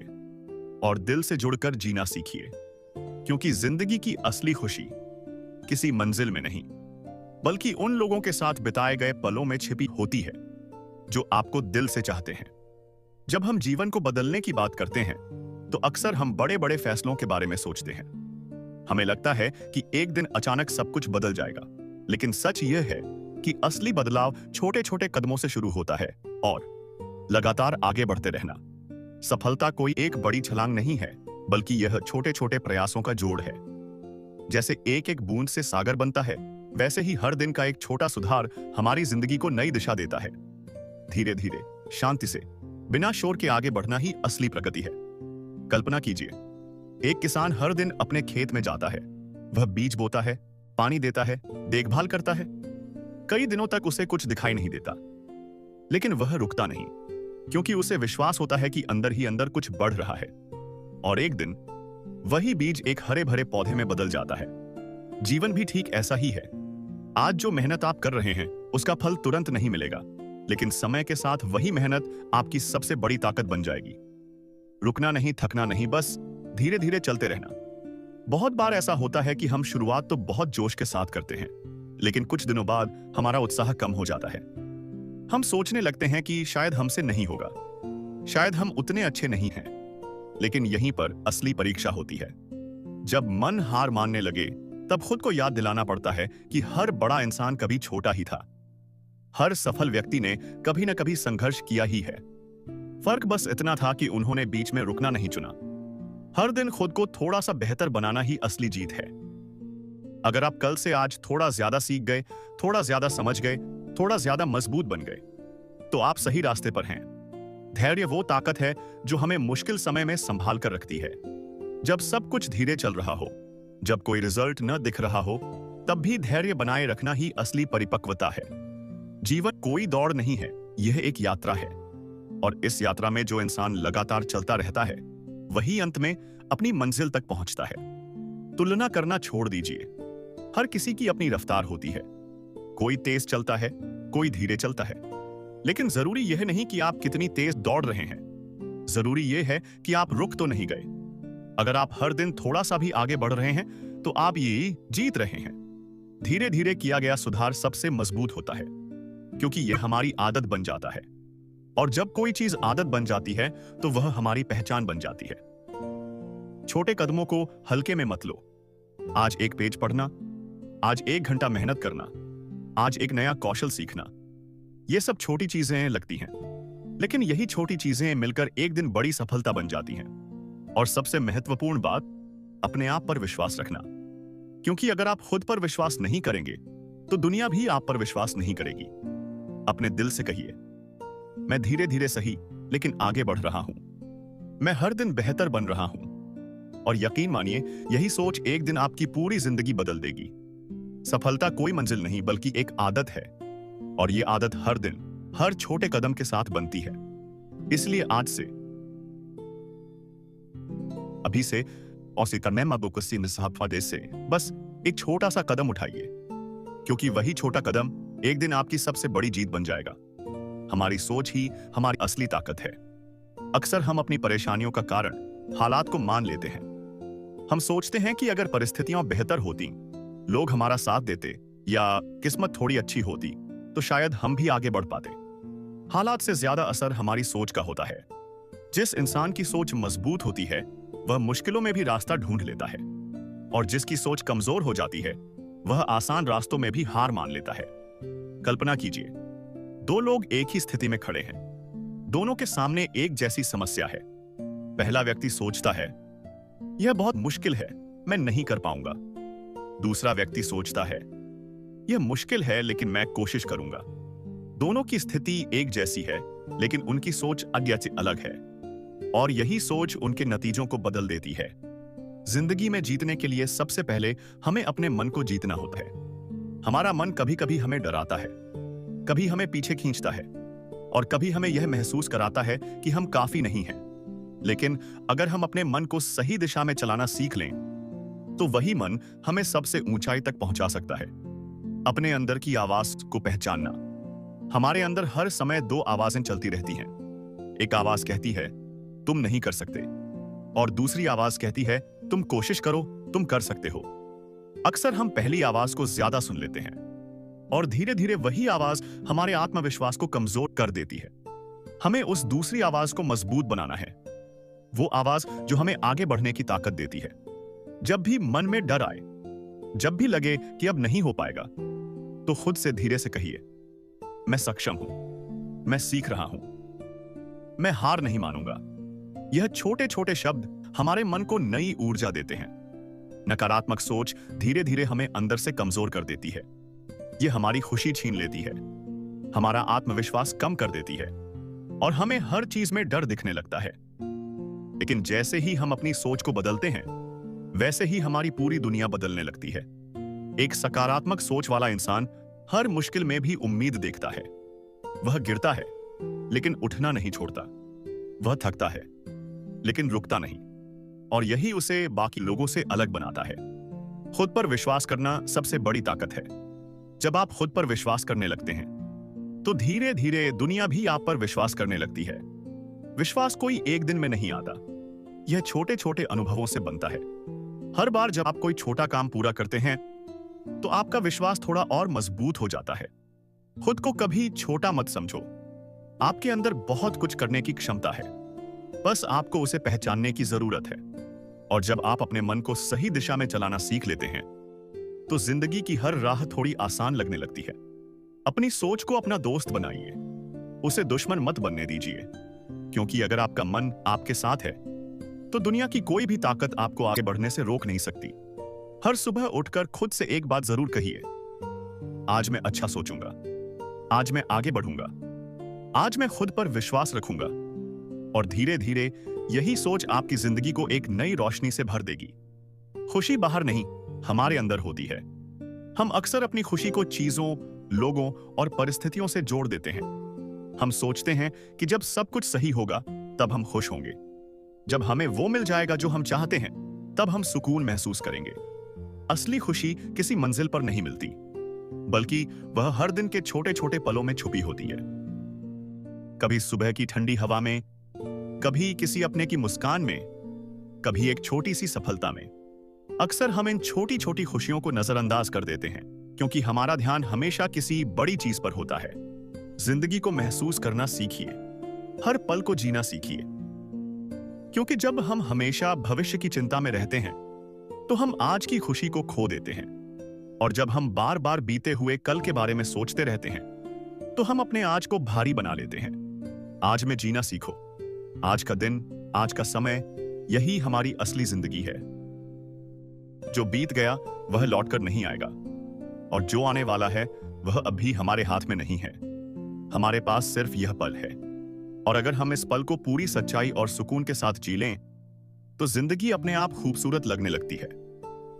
और दिल से जुड़कर जीना सीखिए, क्योंकि जिंदगी की असली खुशी किसी मंजिल में नहीं बल्कि उन लोगों के साथ बिताए गए पलों में छिपी होती है जो आपको दिल से चाहते हैं। जब हम जीवन को बदलने की बात करते हैं तो अक्सर हम बड़े बड़े फैसलों के बारे में सोचते हैं। हमें लगता है कि एक दिन अचानक सब कुछ बदल जाएगा, लेकिन सच यह है कि असली बदलाव छोटे छोटे कदमों से शुरू होता है और लगातार आगे बढ़ते रहना। सफलता कोई एक बड़ी छलांग नहीं है, बल्कि यह छोटे छोटे प्रयासों का जोड़ है। जैसे एक एक बूंद से सागर बनता है, वैसे ही हर दिन का एक छोटा सुधार हमारी जिंदगी को नई दिशा देता है। धीरे धीरे, शांति से, बिना शोर के आगे बढ़ना ही असली प्रगति है। कल्पना कीजिए, एक किसान हर दिन अपने खेत में जाता है। वह बीज बोता है, पानी देता है, देखभाल करता है। कई दिनों तक उसे कुछ दिखाई नहीं देता, लेकिन वह रुकता नहीं, क्योंकि उसे विश्वास होता है कि अंदर ही अंदर कुछ बढ़ रहा है। और एक दिन वही बीज एक हरे भरे पौधे में बदल जाता है। जीवन भी ठीक ऐसा ही है। आज जो मेहनत आप कर रहे हैं उसका फल तुरंत नहीं मिलेगा, लेकिन समय के साथ वही मेहनत आपकी सबसे बड़ी ताकत बन जाएगी। रुकना नहीं, थकना नहीं, बस धीरे धीरे चलते रहना। बहुत बार ऐसा होता है कि हम शुरुआत तो बहुत जोश के साथ करते हैं, लेकिन कुछ दिनों बाद हमारा उत्साह कम हो जाता है। हम सोचने लगते हैं कि शायद हमसे नहीं होगा, शायद हम उतने अच्छे नहीं हैं। लेकिन यहीं पर असली परीक्षा होती है। जब मन हार मानने लगे तब खुद को याद दिलाना पड़ता है कि हर बड़ा इंसान कभी छोटा ही था। हर सफल व्यक्ति ने कभी न कभी संघर्ष किया ही है। फर्क बस इतना था कि उन्होंने बीच में रुकना नहीं चुना। हर दिन खुद को थोड़ा सा बेहतर बनाना ही असली जीत है। अगर आप कल से आज थोड़ा ज्यादा सीख गए, थोड़ा ज्यादा समझ गए, थोड़ा ज्यादा मजबूत बन गए, तो आप सही रास्ते पर हैं। धैर्य वो ताकत है जो हमें मुश्किल समय में संभाल कर रखती है। जब सब कुछ धीरे चल रहा हो, जब कोई रिजल्ट न दिख रहा हो, तब भी धैर्य बनाए रखना ही असली परिपक्वता है। जीवन कोई दौड़ नहीं है, यह एक यात्रा है। और इस यात्रा में जो इंसान लगातार चलता रहता है वही अंत में अपनी मंजिल तक पहुंचता है। तुलना करना छोड़ दीजिए। हर किसी की अपनी रफ्तार होती है। कोई तेज चलता है, कोई धीरे चलता है, लेकिन जरूरी यह नहीं कि आप कितनी तेज दौड़ रहे हैं। जरूरी यह है कि आप रुक तो नहीं गए। अगर आप हर दिन थोड़ा सा भी आगे बढ़ रहे हैं तो आप ये जीत रहे हैं। धीरे धीरे किया गया सुधार सबसे मजबूत होता है, क्योंकि यह हमारी आदत बन जाता है। और जब कोई चीज आदत बन जाती है तो वह हमारी पहचान बन जाती है। छोटे कदमों को हल्के में मत लो। आज एक पेज पढ़ना, आज 1 घंटा मेहनत करना, आज एक नया कौशल सीखना। ये सब छोटी चीजें लगती हैं, लेकिन यही छोटी चीजें मिलकर एक दिन बड़ी सफलता बन जाती हैं। और सबसे महत्वपूर्ण बात, अपने आप पर विश्वास रखना। क्योंकि अगर आप खुद पर विश्वास नहीं करेंगे तो दुनिया भी आप पर विश्वास नहीं करेगी। अपने दिल से कहिए, मैं धीरे धीरे सही लेकिन आगे बढ़ रहा हूं। मैं हर दिन बेहतर बन रहा हूं। और यकीन मानिए, यही सोच एक दिन आपकी पूरी जिंदगी बदल देगी। सफलता कोई मंजिल नहीं बल्कि एक आदत है, और ये आदत हर दिन हर छोटे कदम के साथ बनती है। इसलिए आज से, अभी से से बस एक छोटा सा कदम उठाइए, क्योंकि वही छोटा कदम एक दिन आपकी सबसे बड़ी जीत बन जाएगा। हमारी सोच ही हमारी असली ताकत है। अक्सर हम अपनी परेशानियों का कारण हालात को मान लेते हैं। हम सोचते हैं कि अगर परिस्थितियां बेहतर होती, लोग हमारा साथ देते या किस्मत थोड़ी अच्छी होती तो शायद हम भी आगे बढ़ पाते। हालात से ज्यादा असर हमारी सोच का होता है। जिस इंसान की सोच मजबूत होती है वह मुश्किलों में भी रास्ता ढूंढ लेता है, और जिसकी सोच कमजोर हो जाती है वह आसान रास्तों में भी हार मान लेता है। कल्पना कीजिए, दो लोग एक ही स्थिति में खड़े हैं। दोनों के सामने एक जैसी समस्या है। पहला व्यक्ति सोचता है, यह बहुत मुश्किल है, मैं नहीं कर पाऊंगा। दूसरा व्यक्ति सोचता है, यह मुश्किल है लेकिन मैं कोशिश करूंगा। दोनों की स्थिति एक जैसी है, लेकिन उनकी सोच अज्ञात अलग है, और यही सोच उनके नतीजों को बदल देती है। जिंदगी में जीतने के लिए सबसे पहले हमें अपने मन को जीतना होता है। हमारा मन कभी कभी हमें डराता है, कभी हमें पीछे खींचता है, और कभी हमें यह महसूस कराता है कि हम काफी नहीं हैं। लेकिन अगर हम अपने मन को सही दिशा में चलाना सीख लें तो वही मन हमें सबसे ऊंचाई तक पहुंचा सकता है। अपने अंदर की आवाज को पहचानना। हमारे अंदर हर समय दो आवाजें चलती रहती हैं। एक आवाज कहती है, तुम नहीं कर सकते, और दूसरी आवाज कहती है, तुम कोशिश करो, तुम कर सकते हो। अक्सर हम पहली आवाज को ज्यादा सुन लेते हैं, और धीरे धीरे वही आवाज हमारे आत्मविश्वास को कमजोर कर देती है। हमें उस दूसरी आवाज को मजबूत बनाना है, वो आवाज जो हमें आगे बढ़ने की ताकत देती है। जब भी मन में डर आए, जब भी लगे कि अब नहीं हो पाएगा, तो खुद से धीरे से कहिए, मैं सक्षम हूं, मैं सीख रहा हूं, मैं हार नहीं मानूंगा। यह छोटे छोटे शब्द हमारे मन को नई ऊर्जा देते हैं। नकारात्मक सोच धीरे धीरे हमें अंदर से कमजोर कर देती है। यह हमारी खुशी छीन लेती है, हमारा आत्मविश्वास कम कर देती है, और हमें हर चीज में डर दिखने लगता है। लेकिन जैसे ही हम अपनी सोच को बदलते हैं, वैसे ही हमारी पूरी दुनिया बदलने लगती है। एक सकारात्मक सोच वाला इंसान हर मुश्किल में भी उम्मीद देखता है। वह गिरता है लेकिन उठना नहीं छोड़ता। वह थकता है लेकिन रुकता नहीं, और यही उसे बाकी लोगों से अलग बनाता है। खुद पर विश्वास करना सबसे बड़ी ताकत है। जब आप खुद पर विश्वास करने लगते हैं तो धीरे धीरे दुनिया भी आप पर विश्वास करने लगती है। विश्वास कोई एक दिन में नहीं आता, यह छोटे छोटे अनुभवों से बनता है। हर बार जब आप कोई छोटा काम पूरा करते हैं तो आपका विश्वास थोड़ा और मजबूत हो जाता है। खुद को कभी छोटा मत समझो। आपके अंदर बहुत कुछ करने की क्षमता है, बस आपको उसे पहचानने की जरूरत है। और जब आप अपने मन को सही दिशा में चलाना सीख लेते हैं तो जिंदगी की हर राह थोड़ी आसान लगने लगती है। अपनी सोच को अपना दोस्त बनाइए, उसे दुश्मन मत बनने दीजिए, क्योंकि अगर आपका मन आपके साथ है तो दुनिया की कोई भी ताकत आपको आगे बढ़ने से रोक नहीं सकती। हर सुबह उठकर खुद से एक बात जरूर कहिए, आज मैं अच्छा सोचूंगा, आज मैं आगे बढ़ूंगा, आज मैं खुद पर विश्वास रखूंगा। और धीरे धीरे यही सोच आपकी जिंदगी को एक नई रोशनी से भर देगी। खुशी बाहर नहीं, हमारे अंदर होती है। हम अक्सर अपनी खुशी को चीजों, लोगों और परिस्थितियों से जोड़ देते हैं। हम सोचते हैं कि जब सब कुछ सही होगा तब हम खुश होंगे। जब हमें वो मिल जाएगा जो हम चाहते हैं, तब हम सुकून महसूस करेंगे। असली खुशी किसी मंजिल पर नहीं मिलती, बल्कि वह हर दिन के छोटे छोटे पलों में छुपी होती है। कभी सुबह की ठंडी हवा में, कभी किसी अपने की मुस्कान में, कभी एक छोटी सी सफलता में। अक्सर हम इन छोटी छोटी खुशियों को नजरअंदाज कर देते हैं, क्योंकि हमारा ध्यान हमेशा किसी बड़ी चीज पर होता है। जिंदगी को महसूस करना सीखिए, हर पल को जीना सीखिए, क्योंकि जब हम हमेशा भविष्य की चिंता में रहते हैं तो हम आज की खुशी को खो देते हैं। और जब हम बार बार बीते हुए कल के बारे में सोचते रहते हैं तो हम अपने आज को भारी बना लेते हैं। आज में जीना सीखो। आज का दिन, आज का समय, यही हमारी असली जिंदगी है। जो बीत गया वह लौटकर नहीं आएगा और जो आने वाला है वह अभी हमारे हाथ में नहीं है। हमारे पास सिर्फ यह पल है और अगर हम इस पल को पूरी सच्चाई और सुकून के साथ जी लें तो जिंदगी अपने आप खूबसूरत लगने लगती है।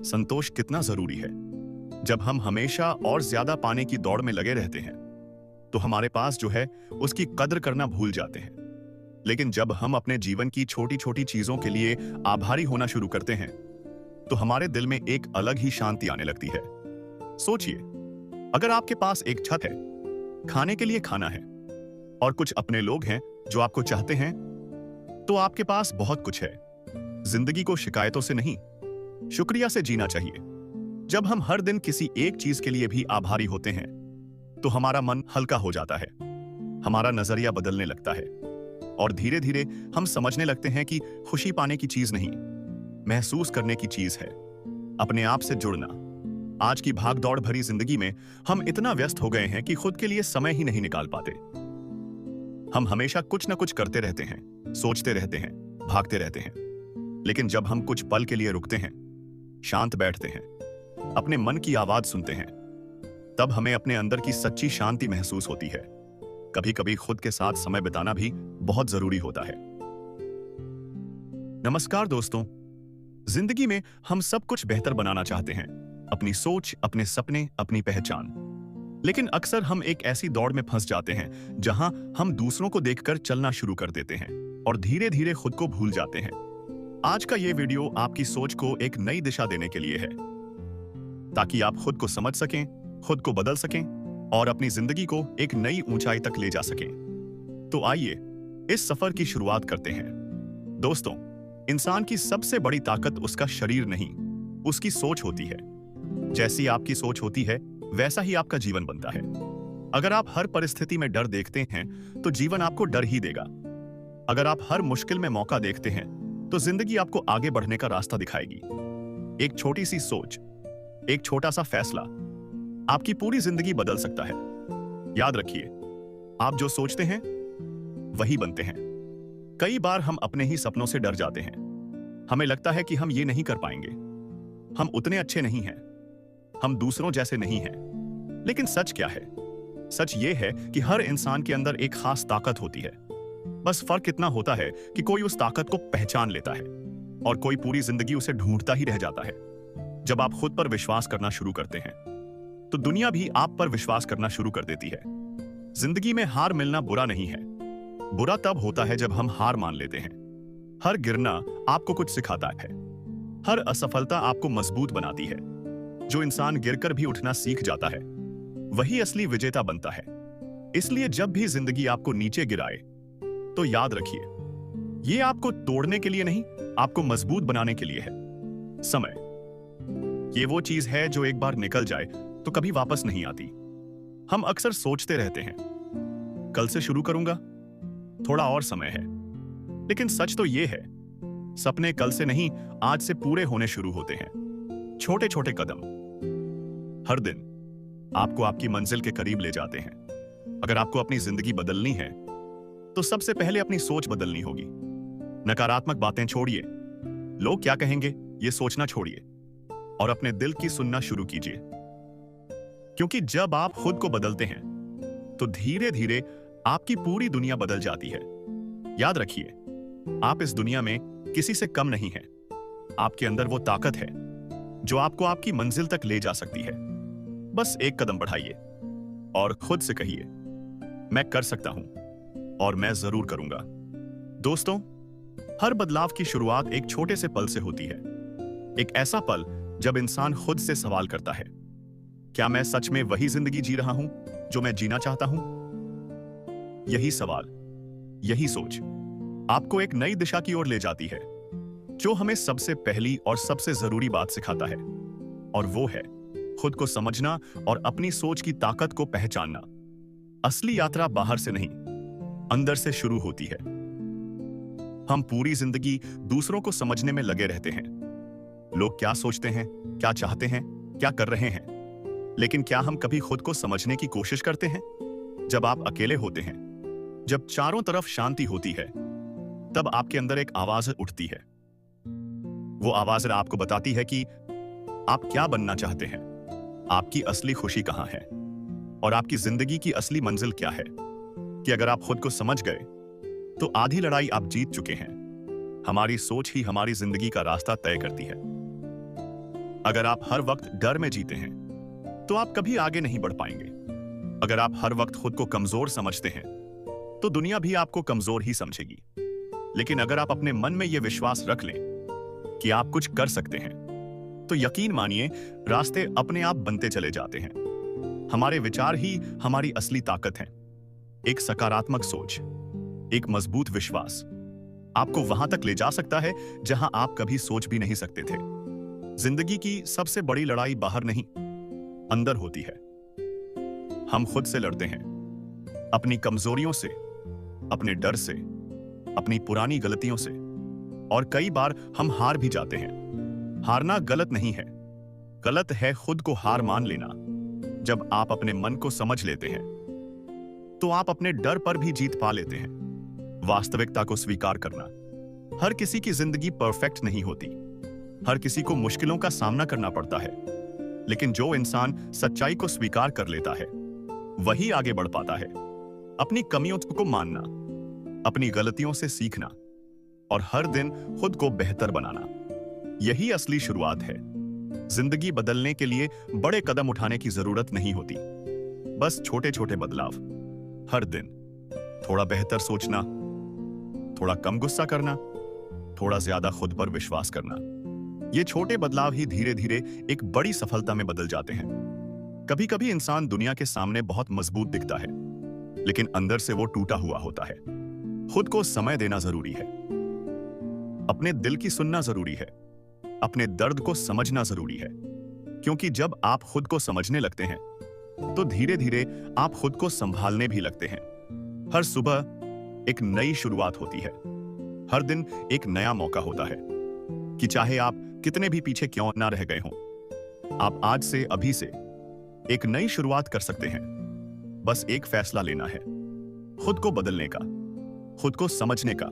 संतोष कितना जरूरी है। जब हम हमेशा और ज्यादा पाने की दौड़ में लगे रहते हैं तो हमारे पास जो है उसकी कद्र करना भूल जाते हैं। लेकिन जब हम अपने जीवन की छोटी छोटी चीजों के लिए आभारी होना शुरू करते हैं तो हमारे दिल में एक अलग ही शांति आने लगती है। सोचिए, अगर आपके पास एक छत है, खाने के लिए खाना है और कुछ अपने लोग हैं जो आपको चाहते हैं, तो आपके पास बहुत कुछ है। जिंदगी को शिकायतों से नहीं, शुक्रिया से जीना चाहिए। जब हम हर दिन किसी एक चीज के लिए भी आभारी होते हैं तो हमारा मन हल्का हो जाता है, हमारा नजरिया बदलने लगता है और धीरे धीरे हम समझने लगते हैं कि खुशी पाने की चीज नहीं, महसूस करने की चीज है, अपने आप से जुड़ना। आज की भागदौड़ भरी जिंदगी में हम इतना व्यस्त हो गए हैं कि खुद के लिए समय ही नहीं निकाल पाते। हम हमेशा कुछ ना कुछ करते रहते हैं, सोचते रहते हैं, भागते रहते हैं। लेकिन जब हम कुछ पल के लिए रुकते हैं, शांत बैठते हैं, अपने मन की आवाज सुनते हैं, तब हमें अपने अंदर की सच्ची शांति महसूस होती है। कभी कभी खुद के साथ समय बिताना भी बहुत जरूरी होता है। नमस्कार दोस्तों, जिंदगी में हम सब कुछ बेहतर बनाना चाहते हैं, अपनी सोच, अपने सपने, अपनी पहचान। लेकिन अक्सर हम एक ऐसी दौड़ में फंस जाते हैं जहां हम दूसरों को देखकर चलना शुरू कर देते हैं और धीरे धीरे खुद को भूल जाते हैं। आज का यह वीडियो आपकी सोच को एक नई दिशा देने के लिए है, ताकि आप खुद को समझ सकें, खुद को बदल सकें और अपनी जिंदगी को एक नई ऊंचाई तक ले जा सकें। तो आइए इस सफर की शुरुआत करते हैं। दोस्तों, इंसान की सबसे बड़ी ताकत उसका शरीर नहीं, उसकी सोच होती है। जैसी आपकी सोच होती है वैसा ही आपका जीवन बनता है। अगर आप हर परिस्थिति में डर देखते हैं तो जीवन आपको डर ही देगा। अगर आप हर मुश्किल में मौका देखते हैं तो जिंदगी आपको आगे बढ़ने का रास्ता दिखाएगी। एक छोटी सी सोच, एक छोटा सा फैसला आपकी पूरी जिंदगी बदल सकता है। याद रखिए, आप जो सोचते हैं वही बनते हैं। कई बार हम अपने ही सपनों से डर जाते हैं। हमें लगता है कि हम ये नहीं कर पाएंगे, हम उतने अच्छे नहीं हैं, हम दूसरों जैसे नहीं हैं। लेकिन सच क्या है? सच ये है कि हर इंसान के अंदर एक खास ताकत होती है। बस फर्क इतना होता है कि कोई उस ताकत को पहचान लेता है और कोई पूरी जिंदगी उसे ढूंढता ही रह जाता है। जब आप खुद पर विश्वास करना शुरू करते हैं तो दुनिया भी आप पर विश्वास करना शुरू कर देती है। जिंदगी में हार मिलना बुरा नहीं है। बुरा तब होता है जब हम हार मान लेते हैं। हर गिरना आपको कुछ सिखाता है, हर असफलता आपको मजबूत बनाती है। जो इंसान गिरकर भी उठना सीख जाता है वही असली विजेता बनता है। इसलिए जब भी जिंदगी आपको नीचे गिराए तो याद रखिए, ये आपको तोड़ने के लिए नहीं, आपको मजबूत बनाने के लिए है। समय ये वो चीज है जो एक बार निकल जाए तो कभी वापस नहीं आती। हम अक्सर सोचते रहते हैं, कल से शुरू करूंगा, थोड़ा और समय है। लेकिन सच तो ये है, सपने कल से नहीं, आज से पूरे होने शुरू होते हैं। छोटे छोटे कदम हर दिन आपको आपकी मंजिल के करीब ले जाते हैं। अगर आपको अपनी जिंदगी बदलनी है तो सबसे पहले अपनी सोच बदलनी होगी। नकारात्मक बातें छोड़िए, लोग क्या कहेंगे ये सोचना छोड़िए और अपने दिल की सुनना शुरू कीजिए। क्योंकि जब आप खुद को बदलते हैं तो धीरे धीरे आपकी पूरी दुनिया बदल जाती है। याद रखिए, आप इस दुनिया में किसी से कम नहीं हैं। आपके अंदर वो ताकत है जो आपको आपकी मंजिल तक ले जा सकती है। बस एक कदम बढ़ाइए और खुद से कहिए, मैं कर सकता हूं और मैं जरूर करूंगा। दोस्तों, हर बदलाव की शुरुआत एक छोटे से पल से होती है। एक ऐसा पल जब इंसान खुद से सवाल करता है, क्या मैं सच में वही जिंदगी जी रहा हूं जो मैं जीना चाहता हूं? यही सवाल, यही सोच आपको एक नई दिशा की ओर ले जाती है, जो हमें सबसे पहली और सबसे जरूरी बात सिखाता है, और वो है खुद को समझना और अपनी सोच की ताकत को पहचानना। असली यात्रा बाहर से नहीं, अंदर से शुरू होती है। हम पूरी जिंदगी दूसरों को समझने में लगे रहते हैं। लोग क्या सोचते हैं, क्या चाहते हैं, क्या कर रहे हैं, लेकिन क्या हम कभी खुद को समझने की कोशिश करते हैं? जब आप अकेले होते हैं, जब चारों तरफ शांति होती है, तब आपके अंदर एक आवाज उठती है। वो आवाज आपको बताती है कि आप क्या बनना चाहते हैं, आपकी असली खुशी कहां है और आपकी जिंदगी की असली मंजिल क्या है। कि अगर आप खुद को समझ गए तो आधी लड़ाई आप जीत चुके हैं। हमारी सोच ही हमारी जिंदगी का रास्ता तय करती है। अगर आप हर वक्त डर में जीते हैं तो आप कभी आगे नहीं बढ़ पाएंगे। अगर आप हर वक्त खुद को कमजोर समझते हैं तो दुनिया भी आपको कमजोर ही समझेगी। लेकिन अगर आप अपने मन में यह विश्वास रख लें कि आप कुछ कर सकते हैं, तो यकीन मानिए रास्ते अपने आप बनते चले जाते हैं। हमारे विचार ही हमारी असली ताकत है। एक सकारात्मक सोच, एक मजबूत विश्वास आपको वहां तक ले जा सकता है जहां आप कभी सोच भी नहीं सकते थे। जिंदगी की सबसे बड़ी लड़ाई बाहर नहीं, अंदर होती है। हम खुद से लड़ते हैं, अपनी कमजोरियों से, अपने डर से, अपनी पुरानी गलतियों से, और कई बार हम हार भी जाते हैं। हारना गलत नहीं है, गलत है खुद को हार मान लेना। जब आप अपने मन को समझ लेते हैं तो आप अपने डर पर भी जीत पा लेते हैं। वास्तविकता को स्वीकार करना। हर किसी की जिंदगी परफेक्ट नहीं होती, हर किसी को मुश्किलों का सामना करना पड़ता है। लेकिन जो इंसान सच्चाई को स्वीकार कर लेता है वही आगे बढ़ पाता है। अपनी कमियों को मानना, अपनी गलतियों से सीखना और हर दिन खुद को बेहतर बनाना, यही असली शुरुआत है। जिंदगी बदलने के लिए बड़े कदम उठाने की जरूरत नहीं होती, बस छोटे छोटे बदलाव। हर दिन थोड़ा बेहतर सोचना, थोड़ा कम गुस्सा करना, थोड़ा ज्यादा खुद पर विश्वास करना। ये छोटे बदलाव ही धीरे धीरे एक बड़ी सफलता में बदल जाते हैं। कभी कभी इंसान दुनिया के सामने बहुत मजबूत दिखता है, लेकिन अंदर से वो टूटा हुआ होता है। खुद को समय देना जरूरी है, अपने दिल की सुनना जरूरी है, अपने दर्द को समझना जरूरी है। क्योंकि जब आप खुद को समझने लगते हैं तो धीरे धीरे आप खुद को संभालने भी लगते हैं। हर सुबह एक नई शुरुआत होती है, हर दिन एक नया मौका होता है। कि चाहे आप कितने भी पीछे क्यों ना रह गए हों, आप आज से, अभी से एक नई शुरुआत कर सकते हैं। बस एक फैसला लेना है, खुद को बदलने का, खुद को समझने का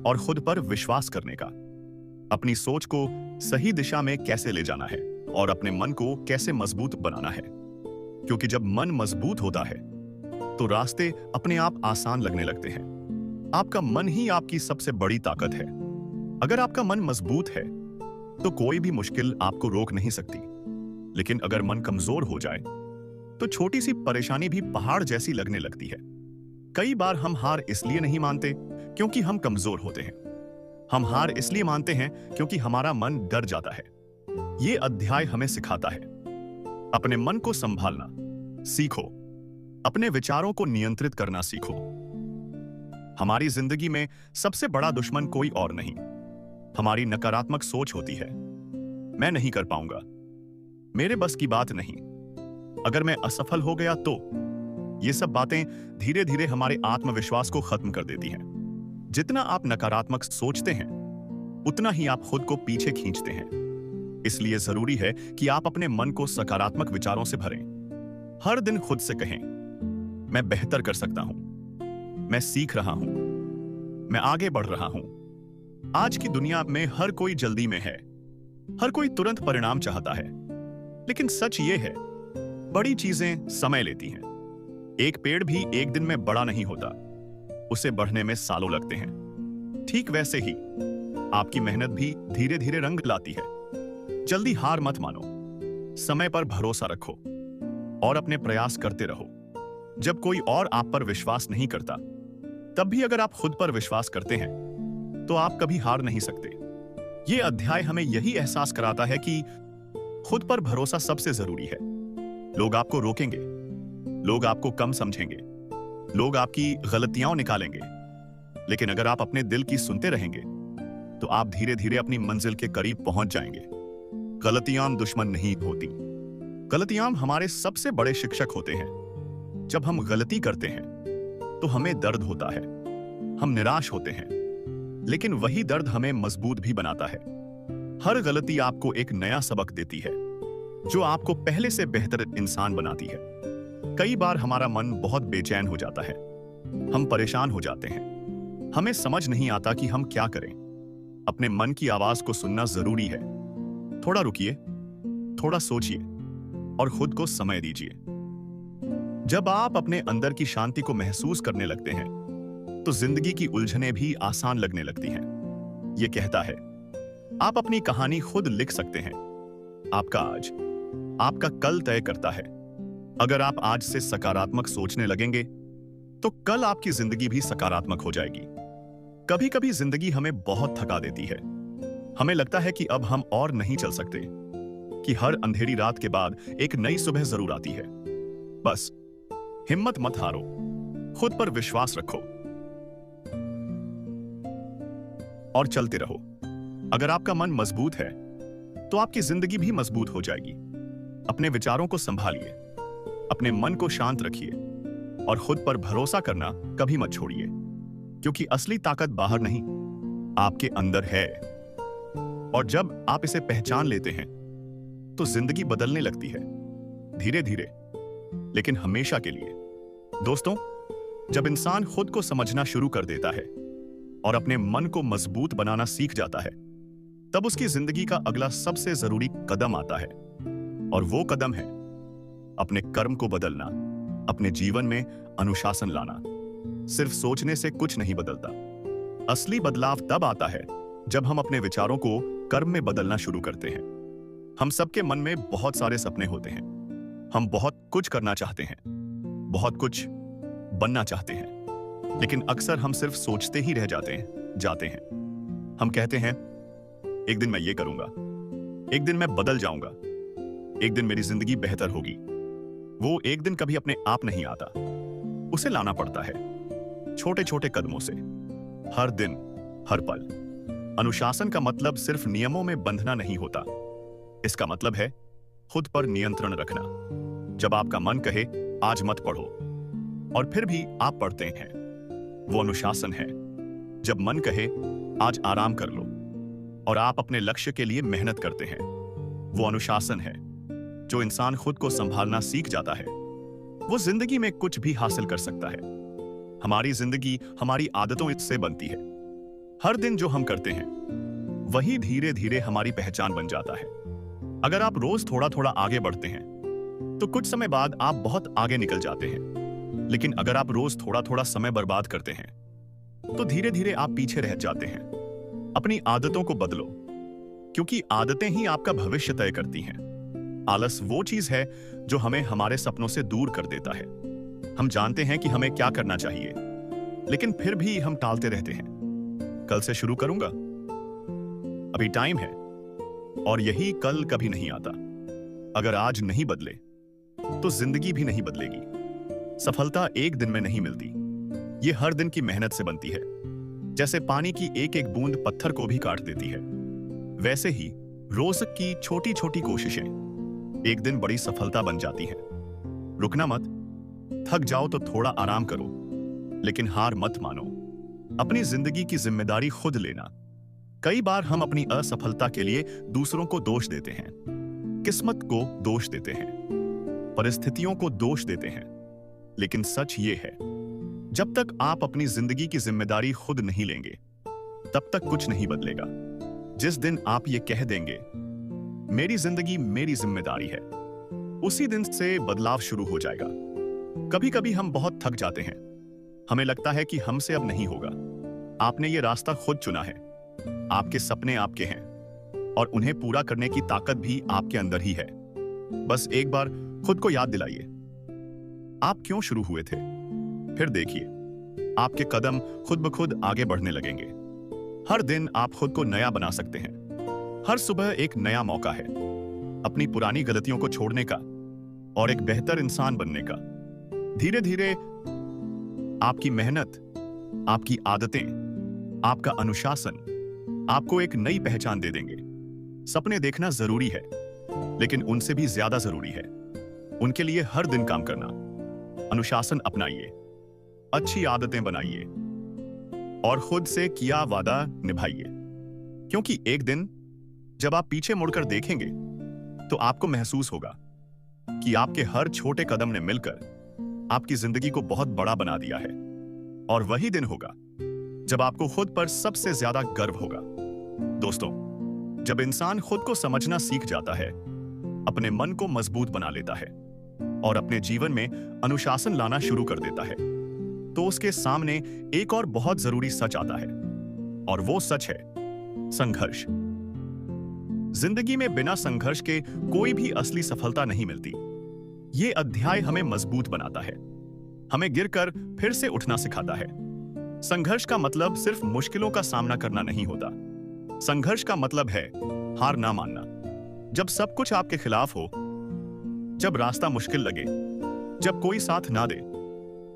और खुद पर विश्वास करने का। अपनी सोच को सही दिशा में कैसे ले जाना है और अपने मन को कैसे मजबूत बनाना है। क्योंकि जब मन मजबूत होता है तो रास्ते अपने आप आसान लगने लगते हैं। आपका मन ही आपकी सबसे बड़ी ताकत है। अगर आपका मन मजबूत है तो कोई भी मुश्किल आपको रोक नहीं सकती। लेकिन अगर मन कमजोर हो जाए तो छोटी सी परेशानी भी पहाड़ जैसी लगने लगती है। कई बार हम हार इसलिए नहीं मानते क्योंकि हम कमजोर होते हैं। हम हार इसलिए मानते हैं क्योंकि हमारा मन डर जाता है। यह अध्याय हमें सिखाता है अपने मन को संभालना सीखो, अपने विचारों को नियंत्रित करना सीखो। हमारी जिंदगी में सबसे बड़ा दुश्मन कोई और नहीं, हमारी नकारात्मक सोच होती है। मैं नहीं कर पाऊंगा, मेरे बस की बात नहीं, अगर मैं असफल हो गया तो। ये सब बातें धीरे धीरे हमारे आत्मविश्वास को खत्म कर देती हैं। जितना आप नकारात्मक सोचते हैं उतना ही आप खुद को पीछे खींचते हैं। इसलिए जरूरी है कि आप अपने मन को सकारात्मक विचारों से भरें। हर दिन खुद से कहें, मैं बेहतर कर सकता हूं, मैं सीख रहा हूं, मैं आगे बढ़ रहा हूं। आज की दुनिया में हर कोई जल्दी में है, हर कोई तुरंत परिणाम चाहता है। लेकिन सच ये है, बड़ी चीजें समय लेती हैं। एक पेड़ भी एक दिन में बड़ा नहीं होता, उसे बढ़ने में सालों लगते हैं। ठीक वैसे ही आपकी मेहनत भी धीरे धीरे रंग लाती है। जल्दी हार मत मानो, समय पर भरोसा रखो और अपने प्रयास करते रहो। जब कोई और आप पर विश्वास नहीं करता, तब भी अगर आप खुद पर विश्वास करते हैं तो आप कभी हार नहीं सकते। यह अध्याय हमें यही एहसास कराता है कि खुद पर भरोसा सबसे जरूरी है। लोग आपको रोकेंगे, लोग आपको कम समझेंगे, लोग आपकी गलतियां निकालेंगे, लेकिन अगर आप अपने दिल की सुनते रहेंगे तो आप धीरे धीरे अपनी मंजिल के करीब पहुंच जाएंगे। गलतियां दुश्मन नहीं होती, गलतियां हमारे सबसे बड़े शिक्षक होते हैं। जब हम गलती करते हैं तो हमें दर्द होता है, हम निराश होते हैं, लेकिन वही दर्द हमें मजबूत भी बनाता है। हर गलती आपको एक नया सबक देती है। जो आपको पहले से बेहतर इंसान बनाती है। कई बार हमारा मन बहुत बेचैन हो जाता है, हम परेशान हो जाते हैं, हमें समझ नहीं आता कि हम क्या करें। अपने मन की आवाज को सुनना जरूरी है। थोड़ा रुकिए, थोड़ा सोचिए और खुद को समय दीजिए। जब आप अपने अंदर की शांति को महसूस करने लगते हैं तो जिंदगी की उलझनें भी आसान लगने लगती हैं। यह कहता है, आप अपनी कहानी खुद लिख सकते हैं। आपका आज आपका कल तय करता है। अगर आप आज से सकारात्मक सोचने लगेंगे तो कल आपकी जिंदगी भी सकारात्मक हो जाएगी। कभी कभी जिंदगी हमें बहुत थका देती है। हमें लगता है कि अब हम और नहीं चल सकते, कि हर अंधेरी रात के बाद एक नई सुबह जरूर आती है। बस हिम्मत मत हारो, खुद पर विश्वास रखो और चलते रहो। अगर आपका मन मजबूत है तो आपकी जिंदगी भी मजबूत हो जाएगी। अपने विचारों को संभालिए, अपने मन को शांत रखिए और खुद पर भरोसा करना कभी मत छोड़िए, क्योंकि असली ताकत बाहर नहीं, आपके अंदर है। और जब आप इसे पहचान लेते हैं तो जिंदगी बदलने लगती है, धीरे धीरे लेकिन हमेशा के लिए। दोस्तों, जब इंसान खुद को समझना शुरू कर देता है और अपने मन को मजबूत बनाना सीख जाता है, तब उसकी जिंदगी का अगला सबसे जरूरी कदम आता है। और वो कदम है अपने कर्म को बदलना, अपने जीवन में अनुशासन लाना। सिर्फ सोचने से कुछ नहीं बदलता। असली बदलाव तब आता है जब हम अपने विचारों को कर्म में बदलना शुरू करते हैं। हम सबके मन में बहुत सारे सपने होते हैं। हम बहुत कुछ करना चाहते हैं, बहुत कुछ बनना चाहते हैं, लेकिन अक्सर हम सिर्फ सोचते ही रह जाते हैं। हम कहते हैं, एक दिन मैं ये करूंगा, एक दिन मैं बदल जाऊंगा, एक दिन मेरी जिंदगी बेहतर होगी। वो एक दिन कभी अपने आप नहीं आता, उसे लाना पड़ता है छोटे छोटे कदमों से, हर दिन, हर पल। अनुशासन का मतलब सिर्फ नियमों में बंधना नहीं होता। इसका मतलब है खुद पर नियंत्रण रखना। जब आपका मन कहे आज मत पढ़ो और फिर भी आप पढ़ते हैं, वो अनुशासन है। जब मन कहे आज आराम कर लो और आप अपने लक्ष्य के लिए मेहनत करते हैं, वो अनुशासन है। जो इंसान खुद को संभालना सीख जाता है वो जिंदगी में कुछ भी हासिल कर सकता है। हमारी जिंदगी हमारी आदतों से बनती है। हर दिन जो हम करते हैं वही धीरे धीरे हमारी पहचान बन जाता है। अगर आप रोज थोड़ा थोड़ा आगे बढ़ते हैं तो कुछ समय बाद आप बहुत आगे निकल जाते हैं। लेकिन अगर आप रोज थोड़ा थोड़ा समय बर्बाद करते हैं तो धीरे धीरे आप पीछे रह जाते हैं। अपनी आदतों को बदलो, क्योंकि आदतें ही आपका भविष्य तय करती हैं। आलस वो चीज है जो हमें हमारे सपनों से दूर कर देता है। हम जानते हैं कि हमें क्या करना चाहिए, लेकिन फिर भी हम टालते रहते हैं। कल से शुरू करूंगा, अभी टाइम है, और यही कल कभी नहीं आता। अगर आज नहीं बदले तो जिंदगी भी नहीं बदलेगी। सफलता एक दिन में नहीं मिलती, ये हर दिन की मेहनत से बनती है। जैसे पानी की एक एक बूंद पत्थर को भी काट देती है, वैसे ही रोज की छोटी छोटी कोशिशें एक दिन बड़ी सफलता बन जाती हैं। रुकना मत, थक जाओ तो थोड़ा आराम करो, लेकिन हार मत मानो। अपनी जिंदगी की जिम्मेदारी खुद लेना। कई बार हम अपनी असफलता के लिए दूसरों को दोष देते हैं, किस्मत को दोष देते हैं, परिस्थितियों को दोष देते हैं, लेकिन सच ये है, जब तक आप अपनी जिंदगी की जिम्मेदारी खुद नहीं लेंगे तब तक कुछ नहीं बदलेगा। जिस दिन आप ये कह देंगे मेरी जिंदगी मेरी जिम्मेदारी है, उसी दिन से बदलाव शुरू हो जाएगा। कभी कभी हम बहुत थक जाते हैं, हमें लगता है कि हमसे अब नहीं होगा। आपने ये रास्ता खुद चुना है, आपके सपने आपके हैं और उन्हें पूरा करने की ताकत भी आपके अंदर ही है। बस एक बार खुद को याद दिलाइए आप क्यों शुरू हुए थे, फिर देखिए आपके कदम खुद ब खुद आगे बढ़ने लगेंगे। हर दिन आप खुद को नया बना सकते हैं। हर सुबह एक नया मौका है अपनी पुरानी गलतियों को छोड़ने का और एक बेहतर इंसान बनने का। धीरे धीरे आपकी मेहनत, आपकी आदतें, आपका अनुशासन आपको एक नई पहचान दे देंगे। सपने देखना जरूरी है, लेकिन उनसे भी ज्यादा जरूरी है उनके लिए हर दिन काम करना। अनुशासन अपनाइए, अच्छी आदतें बनाइए और खुद से किया वादा निभाइए, क्योंकि एक दिन जब आप पीछे मुड़कर देखेंगे तो आपको महसूस होगा कि आपके हर छोटे कदम ने मिलकर आपकी जिंदगी को बहुत बड़ा बना दिया है। और वही दिन होगा जब आपको खुद पर सबसे ज्यादा गर्व होगा। दोस्तों, जब इंसान खुद को समझना सीख जाता है, अपने मन को मजबूत बना लेता है और अपने जीवन में अनुशासन लाना शुरू कर देता है, तो उसके सामने एक और बहुत जरूरी सच आता है, और वो सच है संघर्ष। जिंदगी में बिना संघर्ष के कोई भी असली सफलता नहीं मिलती। ये अध्याय हमें मजबूत बनाता है, हमें गिरकर फिर से उठना सिखाता है। संघर्ष का मतलब सिर्फ मुश्किलों का सामना करना नहीं होता। संघर्ष का मतलब है हार ना मानना। जब सब कुछ आपके खिलाफ हो, जब रास्ता मुश्किल लगे, जब कोई साथ ना दे,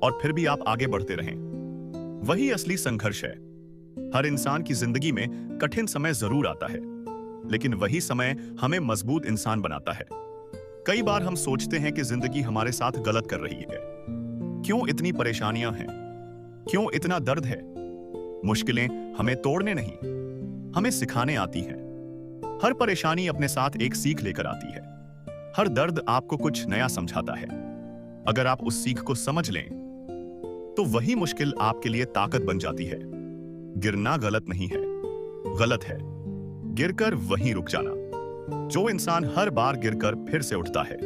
और फिर भी आप आगे बढ़ते रहें, वही असली संघर्ष है। हर इंसान की जिंदगी में कठिन समय जरूर आता है, लेकिन वही समय हमें मजबूत इंसान बनाता है। कई बार हम सोचते हैं कि जिंदगी हमारे साथ गलत कर रही है। क्यों इतनी परेशानियां हैं? क्यों इतना दर्द है? मुश्किलें हमें तोड़ने नहीं, हमें सिखाने आती हैं। हर परेशानी अपने साथ एक सीख लेकर आती है। हर दर्द आपको कुछ नया समझाता है। अगर आप उस सीख को समझ लें, तो वही मुश्किल आपके लिए ताकत बन जाती है। गिरना गलत नहीं है, गलत है गिरकर वहीं रुक जाना। जो इंसान हर बार गिरकर फिर से उठता है,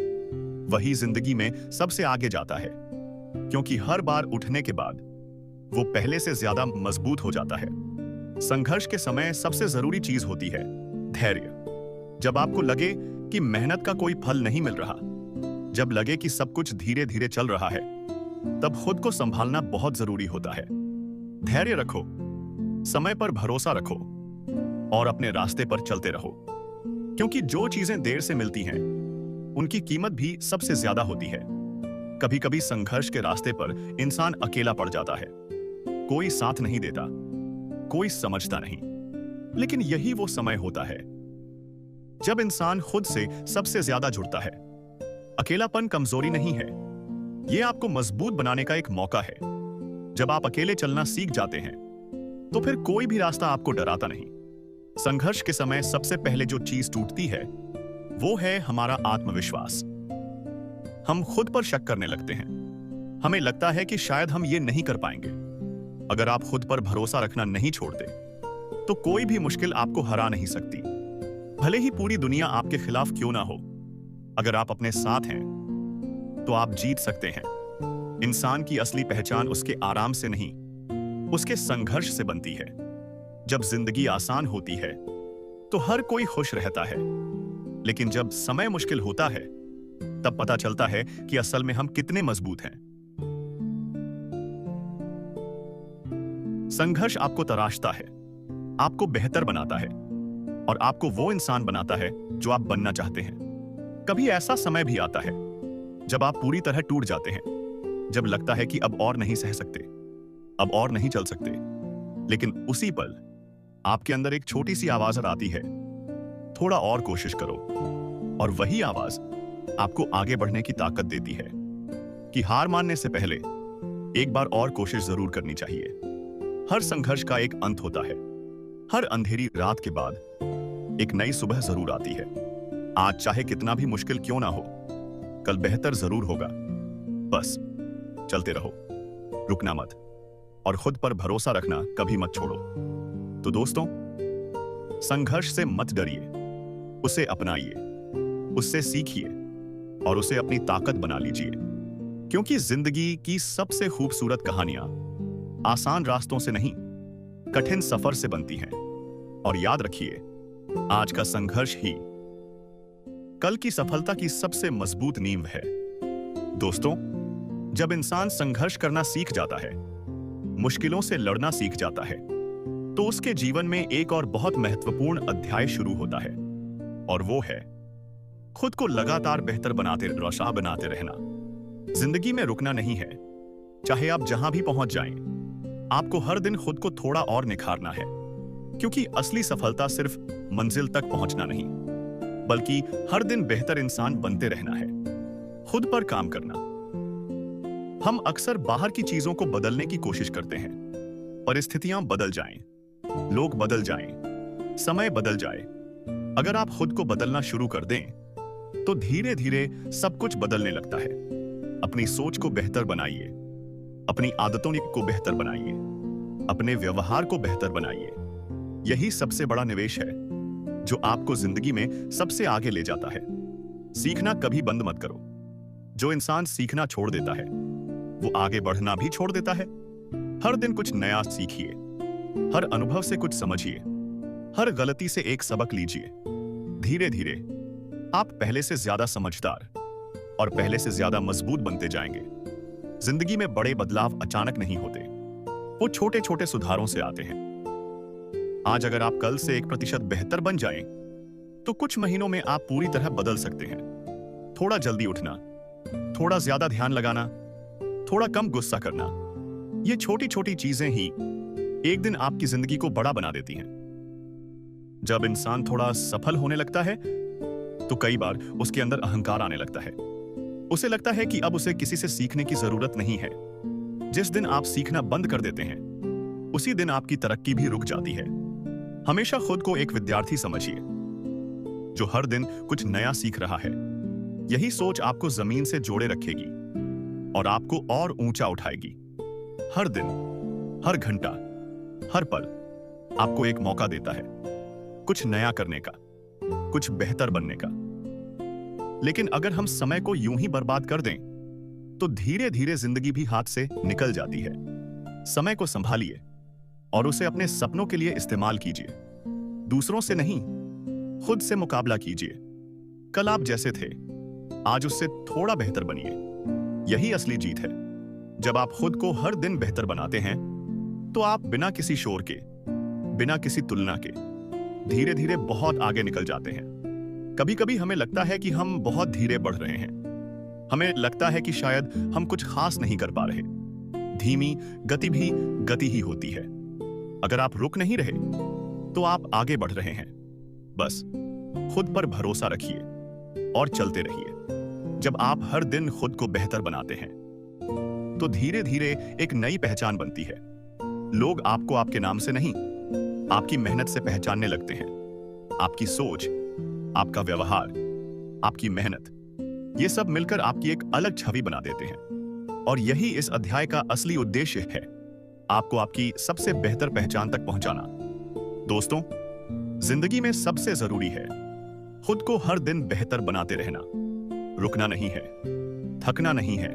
वही जिंदगी में सबसे आगे जाता है, क्योंकि हर बार उठने के बाद वो पहले से ज्यादा मजबूत हो जाता है। संघर्ष के समय सबसे जरूरी चीज होती है धैर्य। जब आपको लगे कि मेहनत का कोई फल नहीं मिल रहा, जब लगे कि सब कुछ धीरे धीरे चल रहा है, तब खुद को संभालना बहुत जरूरी होता है। धैर्य रखो, समय पर भरोसा रखो और अपने रास्ते पर चलते रहो, क्योंकि जो चीजें देर से मिलती हैं, उनकी कीमत भी सबसे ज्यादा होती है। कभी कभी संघर्ष के रास्ते पर इंसान अकेला पड़ जाता है। कोई साथ नहीं देता, कोई समझता नहीं, लेकिन यही वो समय होता है जब इंसान खुद से सबसे ज्यादा जुड़ता है। अकेलापन कमजोरी नहीं है, यह आपको मजबूत बनाने का एक मौका है। जब आप अकेले चलना सीख जाते हैं, तो फिर कोई भी रास्ता आपको डराता नहीं। संघर्ष के समय सबसे पहले जो चीज टूटती है, वो है हमारा आत्मविश्वास। हम खुद पर शक करने लगते हैं। हमें लगता है कि शायद हम ये नहीं कर पाएंगे। अगर आप खुद पर भरोसा रखना नहीं छोड़ते, तो कोई भी मुश्किल आपको हरा नहीं सकती, भले ही पूरी दुनिया आपके खिलाफ क्यों ना हो। अगर आप अपने साथ हैं, तो आप जीत सकते हैं। इंसान की असली पहचान उसके आराम से नहीं, उसके संघर्ष से बनती है। जब जिंदगी आसान होती है, तो हर कोई खुश रहता है, लेकिन जब समय मुश्किल होता है, तब पता चलता है कि असल में हम कितने मजबूत हैं। संघर्ष आपको तराशता है, आपको बेहतर बनाता है और आपको वो इंसान बनाता है जो आप बनना चाहते हैं। कभी ऐसा समय भी आता है जब आप पूरी तरह टूट जाते हैं, जब लगता है कि अब और नहीं सह सकते, अब और नहीं चल सकते, लेकिन उसी पल आपके अंदर एक छोटी सी आवाज आती है, थोड़ा और कोशिश करो। और वही आवाज आपको आगे बढ़ने की ताकत देती है कि हार मानने से पहले एक बार और कोशिश जरूर करनी चाहिए। हर संघर्ष का एक अंत होता है। हर अंधेरी रात के बाद एक नई सुबह जरूर आती है। आज चाहे कितना भी मुश्किल क्यों ना हो, कल बेहतर जरूर होगा। बस चलते रहो, रुकना मत और खुद पर भरोसा रखना कभी मत छोड़ो। तो दोस्तों, संघर्ष से मत डरिए, उसे अपनाइए, उससे सीखिए और उसे अपनी ताकत बना लीजिए, क्योंकि जिंदगी की सबसे खूबसूरत कहानियां आसान रास्तों से नहीं, कठिन सफर से बनती हैं। और याद रखिए, आज का संघर्ष ही कल की सफलता की सबसे मजबूत नींव है। दोस्तों, जब इंसान संघर्ष करना सीख जाता है, मुश्किलों से लड़ना सीख जाता है, तो उसके जीवन में एक और बहुत महत्वपूर्ण अध्याय शुरू होता है, और वो है खुद को लगातार बेहतर बनाते रहना। जिंदगी में रुकना नहीं है। चाहे आप जहां भी पहुंच जाएं, आपको हर दिन खुद को थोड़ा और निखारना है, क्योंकि असली सफलता सिर्फ मंजिल तक पहुंचना नहीं, बल्कि हर दिन बेहतर इंसान बनते रहना है। खुद पर काम करना। हम अक्सर बाहर की चीजों को बदलने की कोशिश करते हैं। परिस्थितियां बदल जाएं, लोग बदल जाएं, समय बदल जाए। अगर आप खुद को बदलना शुरू कर दें, तो धीरे धीरे सब कुछ बदलने लगता है। अपनी सोच को बेहतर बनाइए, अपनी आदतों को बेहतर बनाइए, अपने व्यवहार को बेहतर बनाइए। यही सबसे बड़ा निवेश है जो आपको जिंदगी में सबसे आगे ले जाता है। सीखना कभी बंद मत करो। जो इंसान सीखना छोड़ देता है वो आगे बढ़ना भी छोड़ देता है। हर दिन कुछ नया सीखिए, हर अनुभव से कुछ समझिए, हर गलती से एक सबक लीजिए। धीरे धीरे आप पहले से ज्यादा समझदार और पहले से ज्यादा मजबूत बनते जाएंगे। जिंदगी में बड़े बदलाव अचानक नहीं होते, वो छोटे छोटे सुधारों से आते हैं। आज अगर आप कल से 1% बेहतर बन जाएं, तो कुछ महीनों में आप पूरी तरह बदल सकते हैं। थोड़ा जल्दी उठना, थोड़ा ज्यादा ध्यान लगाना, थोड़ा कम गुस्सा करना, ये छोटी छोटी चीजें ही एक दिन आपकी जिंदगी को बड़ा बना देती हैं। जब इंसान थोड़ा सफल होने लगता है तो कई बार उसके अंदर अहंकार आने लगता है। उसे लगता है कि अब उसे किसी से सीखने की जरूरत नहीं है। जिस दिन आप सीखना बंद कर देते हैं उसी दिन आपकी तरक्की भी रुक जाती है। हमेशा खुद को एक विद्यार्थी समझिए जो हर दिन कुछ नया सीख रहा है। यही सोच आपको जमीन से जोड़े रखेगी और आपको और ऊंचा उठाएगी। हर दिन, हर घंटा, हर पल आपको एक मौका देता है कुछ नया करने का, कुछ बेहतर बनने का। लेकिन अगर हम समय को यूं ही बर्बाद कर दें तो धीरे धीरे जिंदगी भी हाथ से निकल जाती है। समय को संभालिए और उसे अपने सपनों के लिए इस्तेमाल कीजिए। दूसरों से नहीं, खुद से मुकाबला कीजिए। कल आप जैसे थे आज उससे थोड़ा बेहतर बनिए। यही असली जीत है। जब आप खुद को हर दिन बेहतर बनाते हैं तो आप बिना किसी शोर के, बिना किसी तुलना के धीरे धीरे बहुत आगे निकल जाते हैं। कभी कभी हमें लगता है कि हम बहुत धीरे बढ़ रहे हैं। हमें लगता है कि शायद हम कुछ खास नहीं कर पा रहे। धीमी गति भी गति ही होती है। अगर आप रुक नहीं रहे तो आप आगे बढ़ रहे हैं। बस खुद पर भरोसा रखिए और चलते रहिए। जब आप हर दिन खुद को बेहतर बनाते हैं तो धीरे धीरे एक नई पहचान बनती है। लोग आपको आपके नाम से नहीं, आपकी मेहनत से पहचानने लगते हैं। आपकी सोच, आपका व्यवहार, आपकी मेहनत, ये सब मिलकर आपकी एक अलग छवि बना देते हैं। और यही इस अध्याय का असली उद्देश्य है, आपको आपकी सबसे बेहतर पहचान तक पहुंचाना। दोस्तों, जिंदगी में सबसे जरूरी है खुद को हर दिन बेहतर बनाते रहना। रुकना नहीं है, थकना नहीं है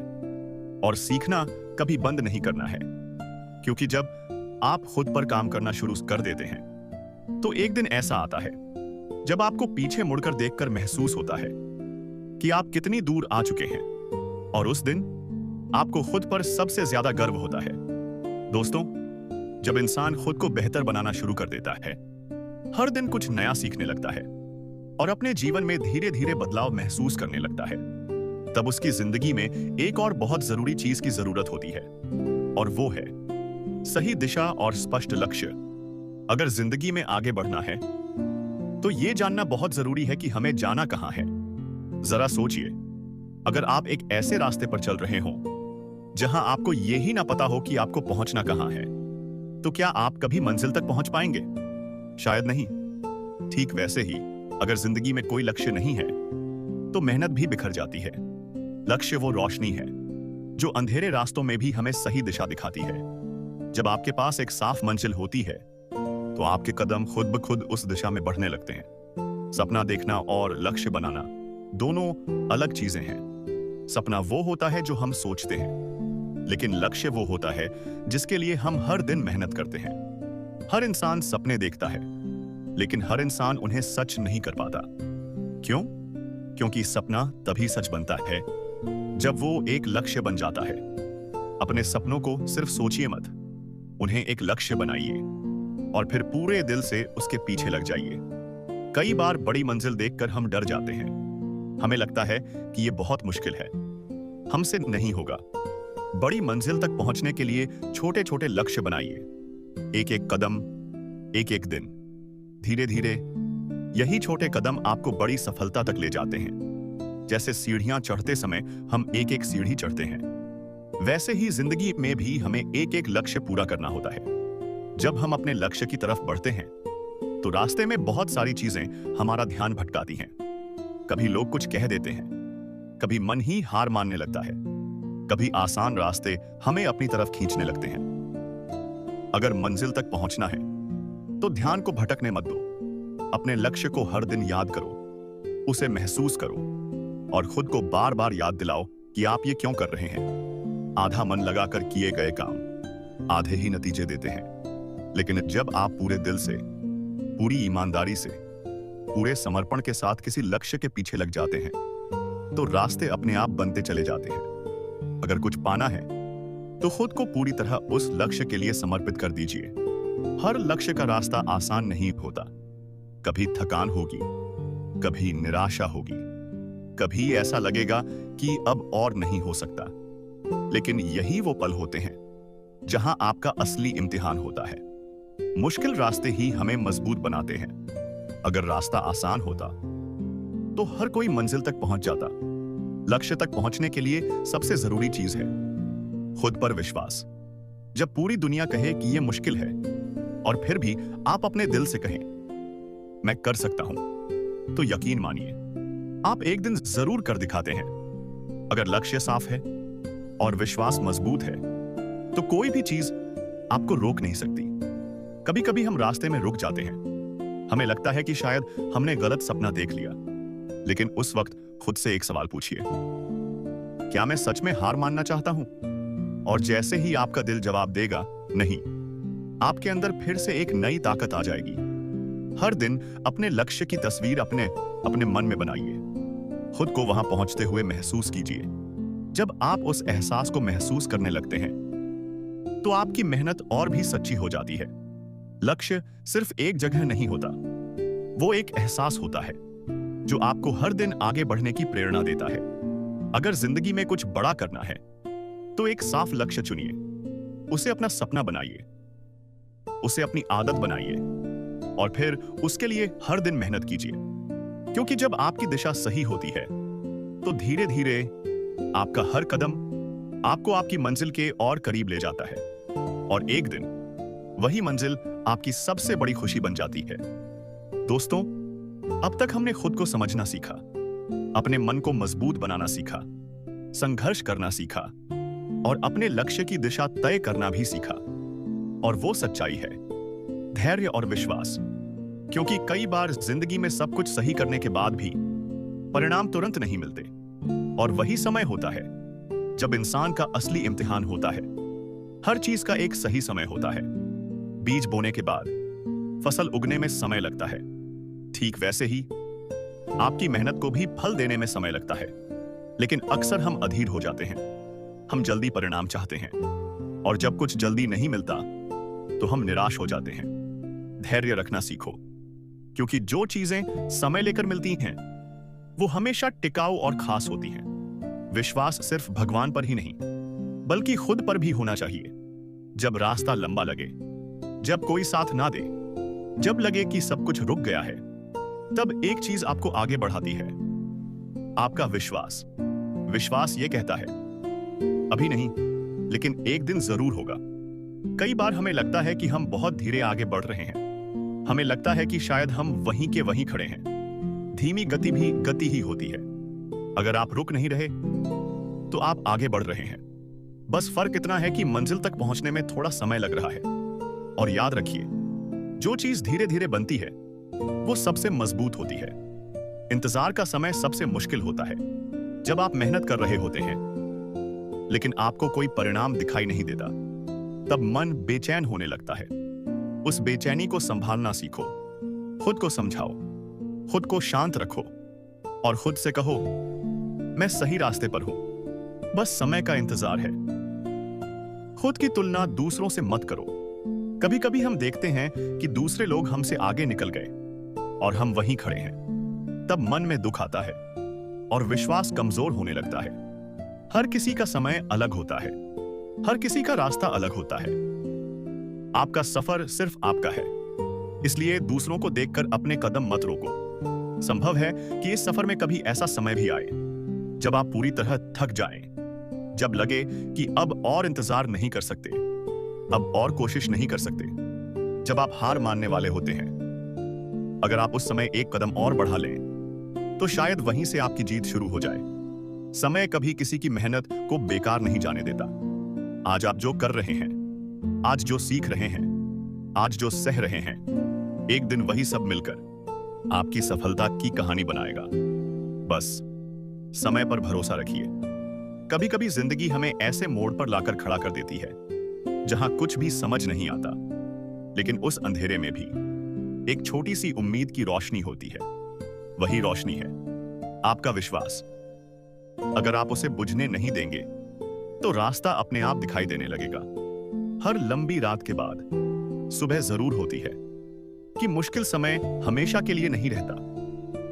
और सीखना कभी बंद नहीं करना है। क्योंकि जब आप खुद पर काम करना शुरू कर देते हैं तो एक दिन ऐसा आता है जब आपको पीछे मुड़कर देखकर महसूस होता है कि आप कितनी दूर आ चुके हैं। और उस दिन आपको खुद पर सबसे ज्यादा गर्व होता है। दोस्तों, जब इंसान खुद को बेहतर बनाना शुरू कर देता है, हर दिन कुछ नया सीखने लगता है और अपने जीवन में धीरे धीरे बदलाव महसूस करने लगता है, तब उसकी जिंदगी में एक और बहुत जरूरी चीज की जरूरत होती है और वो है सही दिशा और स्पष्ट लक्ष्य। अगर जिंदगी में आगे बढ़ना है तो यह जानना बहुत जरूरी है कि हमें जाना कहां है। जरा सोचिए, अगर आप एक ऐसे रास्ते पर चल रहे हो जहां आपको यह ही ना पता हो कि आपको पहुंचना कहां है, तो क्या आप कभी मंजिल तक पहुंच पाएंगे? शायद नहीं। ठीक वैसे ही अगर जिंदगी में कोई लक्ष्य नहीं है तो मेहनत भी बिखर जाती है। लक्ष्य वो रोशनी है जो अंधेरे रास्तों में भी हमें सही दिशा दिखाती है। जब आपके पास एक साफ मंजिल होती है तो आपके कदम खुद ब खुद उस दिशा में बढ़ने लगते हैं। सपना देखना और लक्ष्य बनाना दोनों अलग चीजें हैं। सपना वो होता है जो हम सोचते हैं, लेकिन लक्ष्य वो होता है जिसके लिए हम हर दिन मेहनत करते हैं। हर इंसान सपने देखता है, लेकिन हर इंसान उन्हें सच नहीं कर पाता। क्यों? क्योंकि सपना तभी सच बनता है जब वो एक लक्ष्य बन जाता है। अपने सपनों को सिर्फ सोचिए मत, उन्हें एक लक्ष्य बनाइए और फिर पूरे दिल से उसके पीछे लग जाइए। कई बार बड़ी मंजिल देखकर हम डर जाते हैं। हमें लगता है कि यह बहुत मुश्किल है, हमसे नहीं होगा। बड़ी मंजिल तक पहुंचने के लिए छोटे छोटे लक्ष्य बनाइए, एक एक कदम, एक एक दिन। धीरे धीरे यही छोटे कदम आपको बड़ी सफलता तक ले जाते हैं। जैसे सीढ़ियां चढ़ते समय हम एक एक सीढ़ी चढ़ते हैं, वैसे ही जिंदगी में भी हमें एक एक लक्ष्य पूरा करना होता है। जब हम अपने लक्ष्य की तरफ बढ़ते हैं तो रास्ते में बहुत सारी चीजें हमारा ध्यान भटकाती हैं। कभी लोग कुछ कह देते हैं, कभी मन ही हार मानने लगता है, कभी आसान रास्ते हमें अपनी तरफ खींचने लगते हैं। अगर मंजिल तक पहुंचना है तो ध्यान को भटकने मत दो। अपने लक्ष्य को हर दिन याद करो, उसे महसूस करो और खुद को बार बार याद दिलाओ कि आप ये क्यों कर रहे हैं। आधा मन लगाकर किए गए काम आधे ही नतीजे देते हैं, लेकिन जब आप पूरे दिल से, पूरी ईमानदारी से, पूरे समर्पण के साथ किसी लक्ष्य के पीछे लग जाते हैं तो रास्ते अपने आप बनते चले जाते हैं। अगर कुछ पाना है तो खुद को पूरी तरह उस लक्ष्य के लिए समर्पित कर दीजिए। हर लक्ष्य का रास्ता आसान नहीं होता। कभी थकान होगी, कभी निराशा होगी, कभी ऐसा लगेगा कि अब और नहीं हो सकता। लेकिन यही वो पल होते हैं जहां आपका असली इम्तिहान होता है। मुश्किल रास्ते ही हमें मजबूत बनाते हैं। अगर रास्ता आसान होता तो हर कोई मंजिल तक पहुंच जाता। लक्ष्य तक पहुंचने के लिए सबसे जरूरी चीज है खुद पर विश्वास। जब पूरी दुनिया कहे कि यह मुश्किल है और फिर भी आप अपने दिल से कहें मैं कर सकता हूं, तो यकीन मानिए आप एक दिन जरूर कर दिखाते हैं। अगर लक्ष्य साफ है और विश्वास मजबूत है तो कोई भी चीज आपको रोक नहीं सकती। कभी कभी हम रास्ते में रुक जाते हैं। हमें लगता है कि शायद हमने गलत सपना देख लिया, लेकिन उस वक्त खुद से एक सवाल पूछिए, क्या मैं सच में हार मानना चाहता हूं? और जैसे ही आपका दिल जवाब देगा नहीं, आपके अंदर फिर से एक नई ताकत आ जाएगी। हर दिन अपने लक्ष्य की तस्वीर अपने मन में बनाइए। खुद को वहां पहुंचते हुए महसूस कीजिए। जब आप उस एहसास को महसूस करने लगते हैं तो आपकी मेहनत और भी सच्ची हो जाती है। लक्ष्य सिर्फ एक जगह नहीं होता, वो एक एहसास होता है जो आपको हर दिन आगे बढ़ने की प्रेरणा देता है। अगर जिंदगी में कुछ बड़ा करना है तो एक साफ लक्ष्य चुनिए, उसे अपना सपना बनाइए, उसे अपनी आदत बनाइए और फिर उसके लिए हर दिन मेहनत कीजिए। क्योंकि जब आपकी दिशा सही होती है तो धीरे धीरे आपका हर कदम आपको आपकी मंजिल के और करीब ले जाता है और एक दिन वही मंजिल आपकी सबसे बड़ी खुशी बन जाती है। दोस्तों, अब तक हमने खुद को समझना सीखा, अपने मन को मजबूत बनाना सीखा, संघर्ष करना सीखा और अपने लक्ष्य की दिशा तय करना भी सीखा। और वो सच्चाई है धैर्य और विश्वास। क्योंकि कई बार जिंदगी में सब कुछ सही करने के बाद भी परिणाम तुरंत नहीं मिलते और वही समय होता है जब इंसान का असली इम्तिहान होता है। हर चीज का एक सही समय होता है। बीज बोने के बाद फसल उगने में समय लगता है, ठीक वैसे ही आपकी मेहनत को भी फल देने में समय लगता है। लेकिन अक्सर हम अधीर हो जाते हैं, हम जल्दी परिणाम चाहते हैं और जब कुछ जल्दी नहीं मिलता तो हम निराश हो जाते हैं। धैर्य रखना सीखो, क्योंकि जो चीजें समय लेकर मिलती हैं वो हमेशा टिकाऊ और खास होती हैं। विश्वास सिर्फ भगवान पर ही नहीं बल्कि खुद पर भी होना चाहिए। जब रास्ता लंबा लगे, जब कोई साथ ना दे, जब लगे कि सब कुछ रुक गया है, तब एक चीज आपको आगे बढ़ाती है, आपका विश्वास। विश्वास ये कहता है अभी नहीं, लेकिन एक दिन जरूर होगा। कई बार हमें लगता है कि हम बहुत धीरे आगे बढ़ रहे हैं। हमें लगता है कि शायद हम वहीं के वहीं खड़े हैं। धीमी गति भी गति ही होती है। अगर आप रुक नहीं रहे तो आप आगे बढ़ रहे हैं। बस फर्क इतना है कि मंजिल तक पहुंचने में थोड़ा समय लग रहा है। और याद रखिए, जो चीज धीरे धीरे बनती है वो सबसे मजबूत होती है। इंतजार का समय सबसे मुश्किल होता है, जब आप मेहनत कर रहे होते हैं लेकिन आपको कोई परिणाम दिखाई नहीं देता। तब मन बेचैन होने लगता है। उस बेचैनी को संभालना सीखो। खुद को समझाओ, खुद को शांत रखो और खुद से कहो मैं सही रास्ते पर हूं, बस समय का इंतजार है। खुद की तुलना दूसरों से मत करो। कभी कभी हम देखते हैं कि दूसरे लोग हमसे आगे निकल गए और हम वहीं खड़े हैं। तब मन में दुख आता है और विश्वास कमजोर होने लगता है। हर किसी का समय अलग होता है, हर किसी का रास्ता अलग होता है। आपका सफर सिर्फ आपका है, इसलिए दूसरों को देखकर अपने कदम मत रोको। संभव है कि इस सफर में कभी ऐसा समय भी आए जब आप पूरी तरह थक जाएं, जब लगे कि अब और इंतजार नहीं कर सकते, अब और कोशिश नहीं कर सकते, जब आप हार मानने वाले होते हैं। अगर आप उस समय एक कदम और बढ़ा लें तो शायद वहीं से आपकी जीत शुरू हो जाए। समय कभी किसी की मेहनत को बेकार नहीं जाने देता। आज आप जो कर रहे हैं, आज जो सीख रहे हैं, आज जो सह रहे हैं, एक दिन वही सब मिलकर आपकी सफलता की कहानी बनाएगा। बस समय पर भरोसा रखिए। कभी कभी जिंदगी हमें ऐसे मोड़ पर लाकर खड़ा कर देती है जहां कुछ भी समझ नहीं आता, लेकिन उस अंधेरे में भी एक छोटी सी उम्मीद की रोशनी होती है। वही रोशनी है आपका विश्वास। अगर आप उसे बुझने नहीं देंगे तो रास्ता अपने आप दिखाई देने लगेगा। हर लंबी रात के बाद सुबह जरूर होती है कि मुश्किल समय हमेशा के लिए नहीं रहता।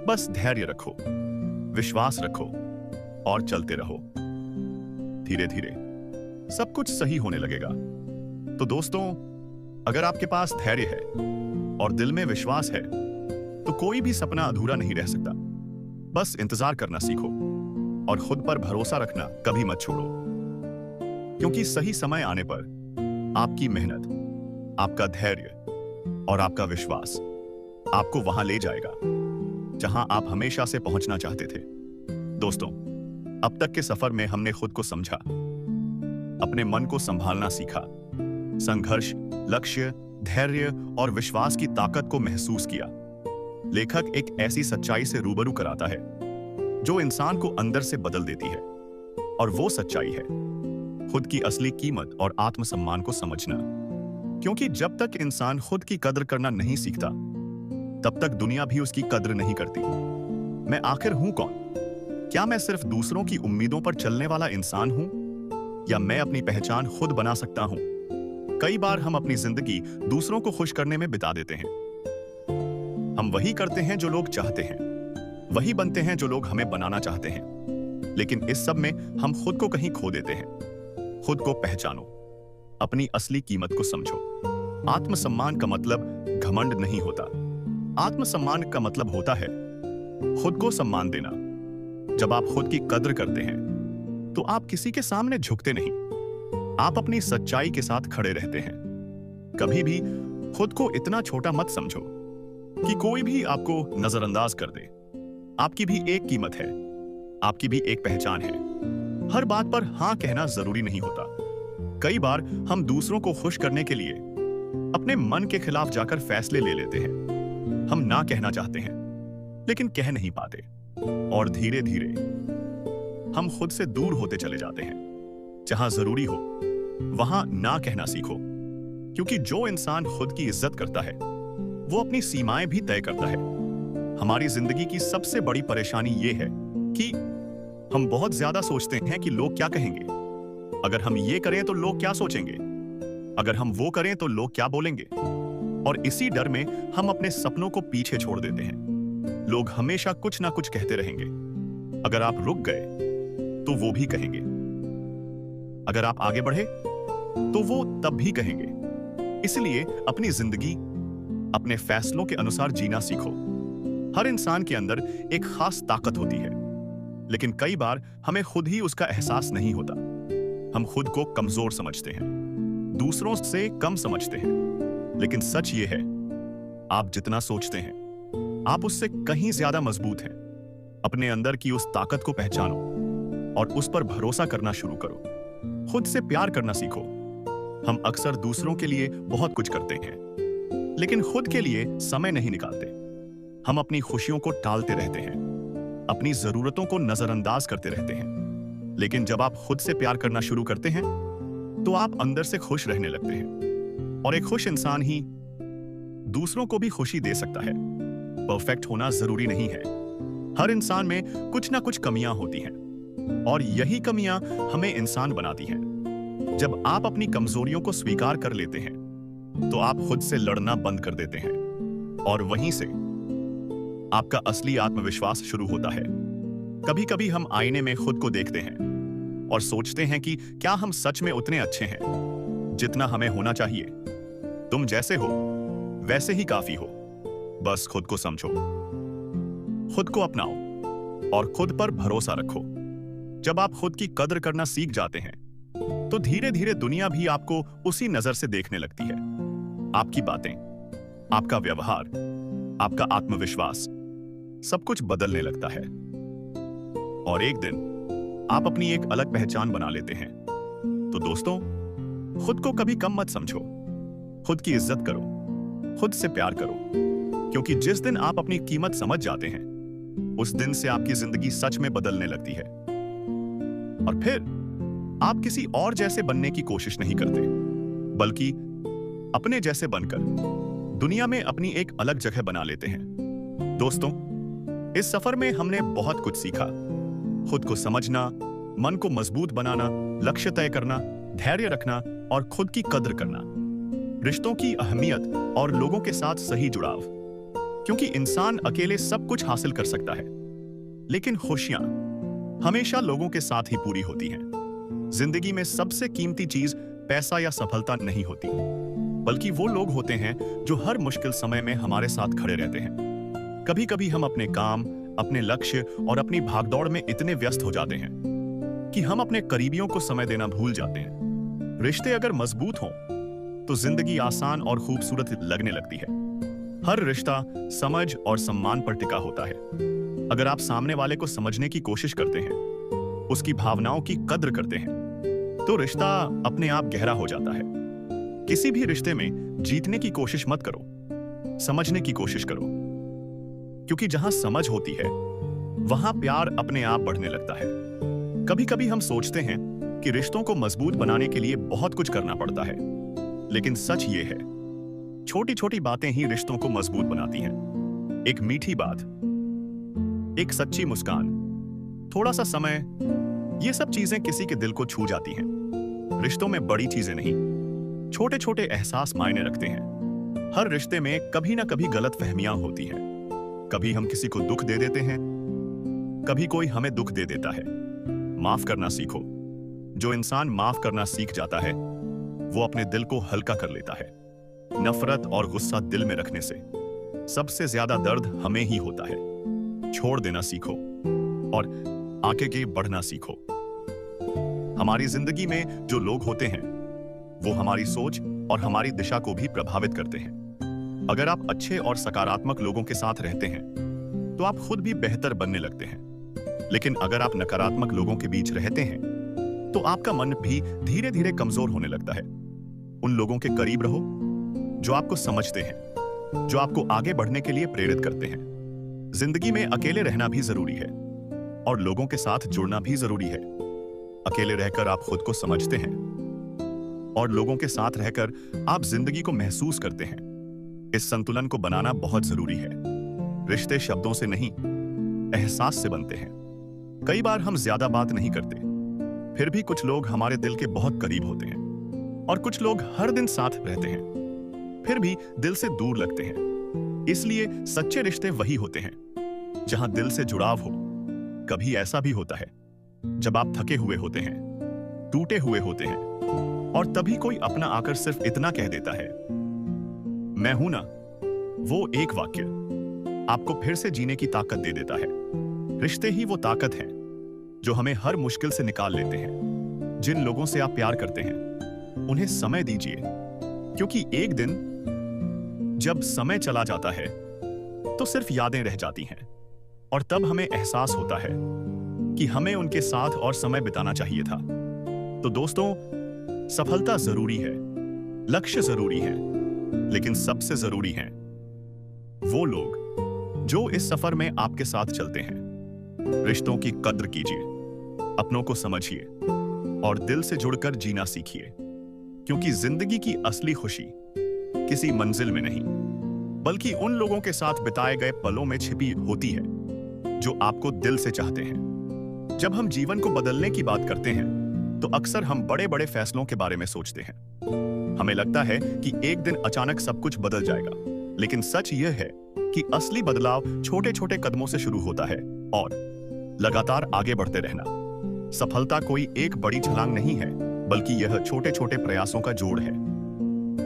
बस धैर्य रखो, विश्वास रखो और चलते रहो। धीरे धीरे सब कुछ सही होने लगेगा। तो दोस्तों, अगर आपके पास धैर्य है और दिल में विश्वास है तो कोई भी सपना अधूरा नहीं रह सकता। बस इंतजार करना सीखो और खुद पर भरोसा रखना कभी मत छोड़ो, क्योंकि सही समय आने पर आपकी मेहनत, आपका धैर्य और आपका विश्वास आपको वहां ले जाएगा जहां आप हमेशा से पहुंचना चाहते थे। दोस्तों, अब तक के सफर में हमने खुद को समझा, अपने मन को संभालना सीखा, संघर्ष, लक्ष्य, धैर्य और विश्वास की ताकत को महसूस किया। लेखक एक ऐसी सच्चाई से रूबरू कराता है जो इंसान को अंदर से बदल देती है, और वो सच्चाई है खुद की असली कीमत और आत्मसम्मान को समझना। क्योंकि जब तक इंसान खुद की कद्र करना नहीं सीखता, तब तक दुनिया भी उसकी कद्र नहीं करती। मैं आखिर हूं कौन? क्या मैं सिर्फ दूसरों की उम्मीदों पर चलने वाला इंसान हूं, या मैं अपनी पहचान खुद बना सकता हूं? कई बार हम अपनी जिंदगी दूसरों को खुश करने में बिता देते हैं। हम वही करते हैं जो लोग चाहते हैं, वही बनते हैं जो लोग हमें बनाना चाहते हैं। लेकिन इस सब में हम खुद को कहीं खो देते हैं। खुद को पहचानो, अपनी असली कीमत को समझो। आत्मसम्मान का मतलब घमंड नहीं होता। आत्मसम्मान का मतलब होता है खुद को सम्मान देना। जब आप खुद की कद्र करते हैं तो आप किसी के सामने झुकते नहीं, आप अपनी सच्चाई के साथ खड़े रहते हैं। कभी भी खुद को इतना छोटा मत समझो कि कोई भी आपको नजरअंदाज कर दे। आपकी भी एक कीमत है, आपकी भी एक पहचान है। हर बात पर हां कहना जरूरी नहीं होता। कई बार हम दूसरों को खुश करने के लिए अपने मन के खिलाफ जाकर फैसले ले लेते हैं। हम ना कहना चाहते हैं लेकिन कह नहीं पाते, और धीरे धीरे हम खुद से दूर होते चले जाते हैं। जहां जरूरी हो वहां ना कहना सीखो, क्योंकि जो इंसान खुद की इज्जत करता है वो अपनी सीमाएं भी तय करता है। हमारी जिंदगी की सबसे बड़ी परेशानी ये है कि हम बहुत ज्यादा सोचते हैं कि लोग क्या कहेंगे। अगर हम ये करें तो लोग क्या सोचेंगे, अगर हम वो करें तो लोग क्या बोलेंगे। और इसी डर में हम अपने सपनों को पीछे छोड़ देते हैं। लोग हमेशा कुछ ना कुछ कहते रहेंगे। अगर आप रुक गए तो वो भी कहेंगे, अगर आप आगे बढ़े तो वो तब भी कहेंगे। इसलिए अपनी जिंदगी अपने फैसलों के अनुसार जीना सीखो। हर इंसान के अंदर एक खास ताकत होती है, लेकिन कई बार हमें खुद ही उसका एहसास नहीं होता। हम खुद को कमजोर समझते हैं, दूसरों से कम समझते हैं, लेकिन सच ये है, आप जितना सोचते हैं आप उससे कहीं ज्यादा मजबूत हैं। अपने अंदर की उस ताकत को पहचानो और उस पर भरोसा करना शुरू करो। खुद से प्यार करना सीखो। हम अक्सर दूसरों के लिए बहुत कुछ करते हैं, लेकिन खुद के लिए समय नहीं निकालते। हम अपनी खुशियों को टालते रहते हैं, अपनी जरूरतों को नजरअंदाज करते रहते हैं। लेकिन जब आप खुद से प्यार करना शुरू करते हैं तो आप अंदर से खुश रहने लगते हैं, और एक खुश इंसान ही दूसरों को भी खुशी दे सकता है। परफेक्ट होना जरूरी नहीं है। हर इंसान में कुछ ना कुछ कमियां होती हैं, और यही कमियां हमें इंसान बनाती हैं। जब आप अपनी कमजोरियों को स्वीकार कर लेते हैं तो आप खुद से लड़ना बंद कर देते हैं, और वहीं से आपका असली आत्मविश्वास शुरू होता है। कभी कभी हम आईने में खुद को देखते हैं और सोचते हैं कि क्या हम सच में उतने अच्छे हैं जितना हमें होना चाहिए। तुम जैसे हो वैसे ही काफी हो। बस खुद को समझो, खुद को अपनाओ और खुद पर भरोसा रखो। जब आप खुद की कद्र करना सीख जाते हैं तो धीरे धीरे दुनिया भी आपको उसी नजर से देखने लगती है। आपकी बातें, आपका व्यवहार, आपका आत्मविश्वास, सब कुछ बदलने लगता है। और एक दिन आप अपनी एक अलग पहचान बना लेते हैं। तो दोस्तों, खुद को कभी कम मत समझो। खुद की इज्जत करो, खुद से प्यार करो, क्योंकि जिस दिन आप अपनी कीमत समझ जाते हैं, उस दिन से आपकी जिंदगी सच में बदलने लगती है। और फिर आप किसी और जैसे बनने की कोशिश नहीं करते, बल्कि अपने जैसे बनकर दुनिया में अपनी एक अलग जगह बना लेते हैं। दोस्तों, इस सफर में हमने बहुत कुछ सीखा। खुद को समझना, मन को मजबूत बनाना, लक्ष्य तय करना, धैर्य रखना और खुद की कद्र करना, रिश्तों की अहमियत और लोगों के साथ सही जुड़ाव। क्योंकि इंसान अकेले सब कुछ हासिल कर सकता है, लेकिन खुशियां हमेशा लोगों के साथ ही पूरी होती हैं। जिंदगी में सबसे कीमती चीज पैसा या सफलता नहीं होती, बल्कि वो लोग होते हैं जो हर मुश्किल समय में हमारे साथ खड़े रहते हैं। कभी कभी हम अपने काम, अपने लक्ष्य और अपनी भागदौड़ में इतने व्यस्त हो जाते हैं कि हम अपने करीबियों को समय देना भूल जाते हैं। रिश्ते अगर मजबूत हों तो जिंदगी आसान और खूबसूरत लगने लगती है। हर रिश्ता समझ और सम्मान पर टिका होता है। अगर आप सामने वाले को समझने की कोशिश करते हैं, उसकी भावनाओं की कद्र करते हैं, तो रिश्ता अपने आप गहरा हो जाता है। किसी भी रिश्ते में जीतने की कोशिश मत करो, समझने की कोशिश करो, क्योंकि जहां समझ होती है वहां प्यार अपने आप बढ़ने लगता है। कभी कभी हम सोचते हैं कि रिश्तों को मजबूत बनाने के लिए बहुत कुछ करना पड़ता है, लेकिन सच ये है, छोटी छोटी बातें ही रिश्तों को मजबूत बनाती हैं। एक मीठी बात, एक सच्ची मुस्कान, थोड़ा सा समय, ये सब चीजें किसी के दिल को छू जाती हैं। रिश्तों में बड़ी चीजें नहीं, छोटे छोटे एहसास मायने रखते हैं। हर रिश्ते में कभी ना कभी गलतफहमियां होती हैं। कभी हम किसी को दुख दे देते हैं, कभी कोई हमें दुख दे देता है। माफ करना सीखो। जो इंसान माफ करना सीख जाता है, वो अपने दिल को हल्का कर लेता है। नफरत और गुस्सा दिल में रखने से सबसे ज्यादा दर्द हमें ही होता है। छोड़ देना सीखो और आगे बढ़ना सीखो। हमारी जिंदगी में जो लोग होते हैं, वो हमारी सोच और हमारी दिशा को भी प्रभावित करते हैं। अगर आप अच्छे और सकारात्मक लोगों के साथ रहते हैं, तो आप खुद भी बेहतर बनने लगते हैं। लेकिन अगर आप नकारात्मक लोगों के बीच रहते हैं, तो आपका मन भी धीरे धीरे कमजोर होने लगता है। उन लोगों के करीब रहो जो आपको समझते हैं, जो आपको आगे बढ़ने के लिए प्रेरित करते हैं। जिंदगी में अकेले रहना भी जरूरी है और लोगों के साथ जुड़ना भी जरूरी है। अकेले रहकर आप खुद को समझते हैं और लोगों के साथ रहकर आप जिंदगी को महसूस करते हैं। इस संतुलन को बनाना बहुत जरूरी है। रिश्ते शब्दों से नहीं, एहसास से बनते हैं। कई बार हम ज्यादा बात नहीं करते, फिर भी कुछ लोग हमारे दिल के बहुत करीब होते हैं। और कुछ लोग हर दिन साथ रहते हैं, फिर भी दिल से दूर लगते हैं। इसलिए सच्चे रिश्ते वही होते हैं जहां दिल से जुड़ाव हो। कभी ऐसा भी होता है जब आप थके हुए होते हैं, टूटे हुए होते हैं, और तभी कोई अपना आकर सिर्फ इतना कह देता है, मैं हूं ना। वो एक वाक्य आपको फिर से जीने की ताकत दे देता है। रिश्ते ही वो ताकत है जो हमें हर मुश्किल से निकाल लेते हैं। जिन लोगों से आप प्यार करते हैं, उन्हें समय दीजिए, क्योंकि एक दिन जब समय चला जाता है तो सिर्फ यादें रह जाती हैं, और तब हमें एहसास होता है कि हमें उनके साथ और समय बिताना चाहिए था। तो दोस्तों, सफलता जरूरी है, लक्ष्य जरूरी है, लेकिन सबसे जरूरी है वो लोग जो इस सफर में आपके साथ चलते हैं। रिश्तों की कद्र कीजिए, अपनों को समझिए और दिल से जुड़कर जीना सीखिए, क्योंकि जिंदगी की असली खुशी किसी मंजिल में नहीं, बल्कि उन लोगों के साथ बिताए गए पलों में छिपी होती है जो आपको दिल से चाहते हैं। जब हम जीवन को बदलने की बात करते हैं, तो अक्सर हम बड़े बड़े फैसलों के बारे में सोचते हैं। हमें लगता है कि एक दिन अचानक सब कुछ बदल जाएगा, लेकिन सच यह है कि असली बदलाव छोटे छोटे कदमों से शुरू होता है और लगातार आगे बढ़ते रहना। सफलता कोई एक बड़ी छलांग नहीं है, बल्कि यह छोटे छोटे प्रयासों का जोड़ है।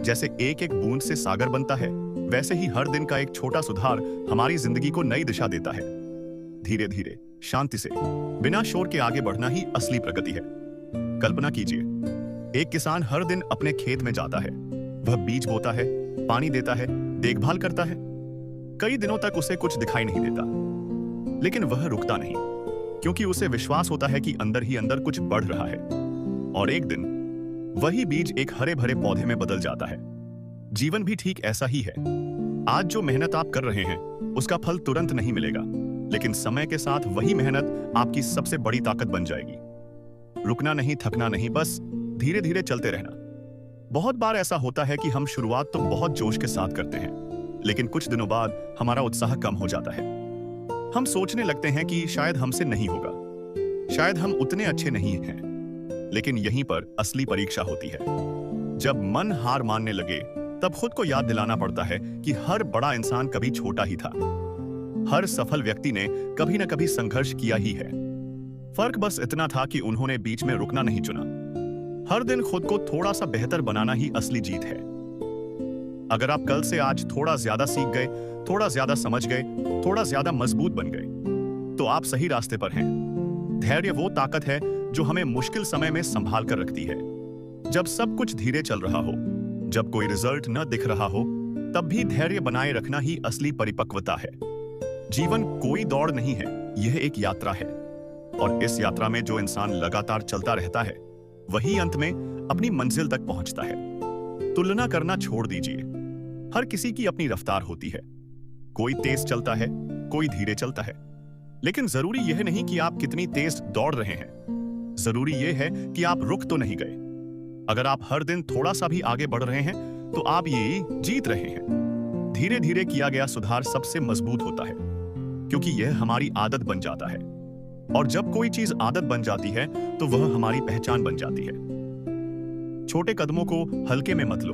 जैसे एक एक बूंद से सागर बनता है, वैसे ही हर दिन का एक छोटा सुधार हमारी जिंदगी को नई दिशा देता है। धीरे धीरे, शांति से, बिना शोर के आगे बढ़ना ही असली प्रगति है। कल्पना कीजिए, एक किसान हर दिन अपने खेत में जाता है। वह बीज बोता है, पानी देता है, देखभाल करता है। कई दिनों तक उसे कुछ दिखाई नहीं देता, लेकिन वह रुकता नहीं, क्योंकि उसे विश्वास होता है कि अंदर ही अंदर कुछ बढ़ रहा है। और एक दिन वही बीज एक हरे भरे पौधे में बदल जाता है। जीवन भी ठीक ऐसा ही है। आज जो मेहनत आप कर रहे हैं उसका फल तुरंत नहीं मिलेगा, लेकिन समय के साथ वही मेहनत आपकी सबसे बड़ी ताकत बन जाएगी। रुकना नहीं, थकना नहीं, बस धीरे धीरे चलते रहना। बहुत बार ऐसा होता है कि हम शुरुआत तो बहुत जोश के साथ करते हैं, लेकिन कुछ दिनों बाद हमारा उत्साह कम हो जाता है। हम सोचने लगते हैं कि शायद हमसे नहीं होगा, शायद हम उतने अच्छे नहीं हैं। लेकिन यहीं पर असली परीक्षा होती है। जब मन हार मानने लगे, तब खुद को याद दिलाना पड़ता है कि हर बड़ा इंसान कभी छोटा ही था। हर सफल व्यक्ति ने कभी न कभी संघर्ष किया ही है। फर्क बस इतना था कि उन्होंने बीच में रुकना नहीं चुना। हर दिन खुद को थोड़ा सा बेहतर बनाना ही असली जीत है। अगर आप कल से आज थोड़ा ज्यादा सीख गए, थोड़ा ज्यादा समझ गए, थोड़ा ज्यादा मजबूत बन गए, तो आप सही रास्ते पर हैं। धैर्य वो ताकत है जो हमें मुश्किल समय में संभाल कर रखती है। जब सब कुछ धीरे चल रहा हो, जब कोई रिजल्ट न दिख रहा हो, तब भी धैर्य बनाए रखना ही असली परिपक्वता है। जीवन कोई दौड़ नहीं है, यह एक यात्रा है। और इस यात्रा में जो इंसान लगातार चलता रहता है, वही अंत में अपनी मंजिल तक पहुंचता है। तुलना करना छोड़ दीजिए। हर किसी की अपनी रफ्तार होती है। कोई तेज चलता है, कोई धीरे चलता है। लेकिन जरूरी यह नहीं कि आप कितनी तेज दौड़ रहे हैं, जरूरी यह है कि आप रुक तो नहीं गए। अगर आप हर दिन थोड़ा सा भी आगे बढ़ रहे हैं, तो आप ये जीत रहे हैं। धीरे धीरे किया गया सुधार सबसे मजबूत होता है, क्योंकि यह हमारी आदत बन जाता है। और जब कोई चीज आदत बन जाती है, तो वह हमारी पहचान बन जाती है। छोटे कदमों को हल्के में मत लो।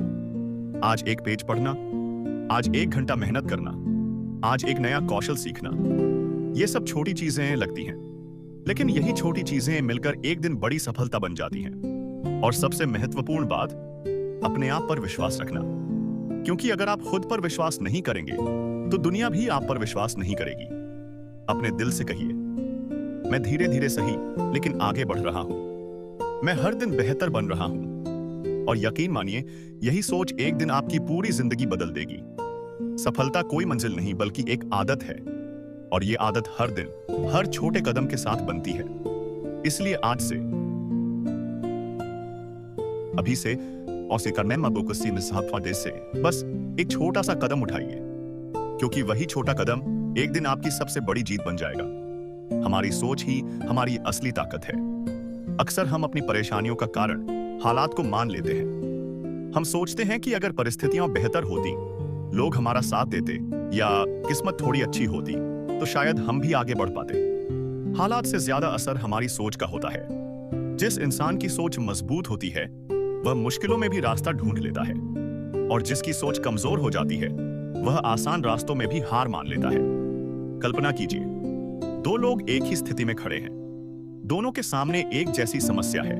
आज एक पेज पढ़ना, आज 1 घंटा मेहनत करना, आज एक नया कौशल सीखना, ये सब छोटी चीजें लगती हैं, लेकिन यही छोटी चीजें मिलकर एक दिन बड़ी सफलता बन जाती हैं। और सबसे महत्वपूर्ण बात, अपने आप पर विश्वास रखना। क्योंकि अगर आप खुद पर विश्वास नहीं करेंगे, तो दुनिया भी आप पर विश्वास नहीं करेगी। अपने दिल से कहिए, मैं धीरे धीरे सही, लेकिन आगे बढ़ रहा हूं। मैं हर दिन बेहतर बन रहा हूं। और यकीन मानिए, यही सोच एक दिन आपकी पूरी जिंदगी बदल देगी। सफलता कोई मंजिल नहीं, बल्कि एक आदत है। और ये आदत हर दिन, हर छोटे कदम के साथ बनती है। इसलिए आज से, अभी से, बस एक छोटा सा कदम उठाइए, क्योंकि वही छोटा कदम एक दिन आपकी सबसे बड़ी जीत बन जाएगा। हमारी सोच ही हमारी असली ताकत है। अक्सर हम अपनी परेशानियों का कारण हालात को मान लेते हैं। हम सोचते हैं कि अगर परिस्थितियां बेहतर होती, लोग हमारा साथ देते, या किस्मत थोड़ी अच्छी होती, तो शायद हम भी आगे बढ़ पाते। हालात से ज्यादा असर हमारी सोच का होता है। जिस इंसान की सोच मजबूत होती है, वह मुश्किलों में भी रास्ता ढूंढ लेता है। और जिसकी सोच कमजोर हो जाती है, वह आसान रास्तों में भी हार मान लेता है। कल्पना कीजिए, 2 लोग एक ही स्थिति में खड़े हैं। दोनों के सामने एक जैसी समस्या है।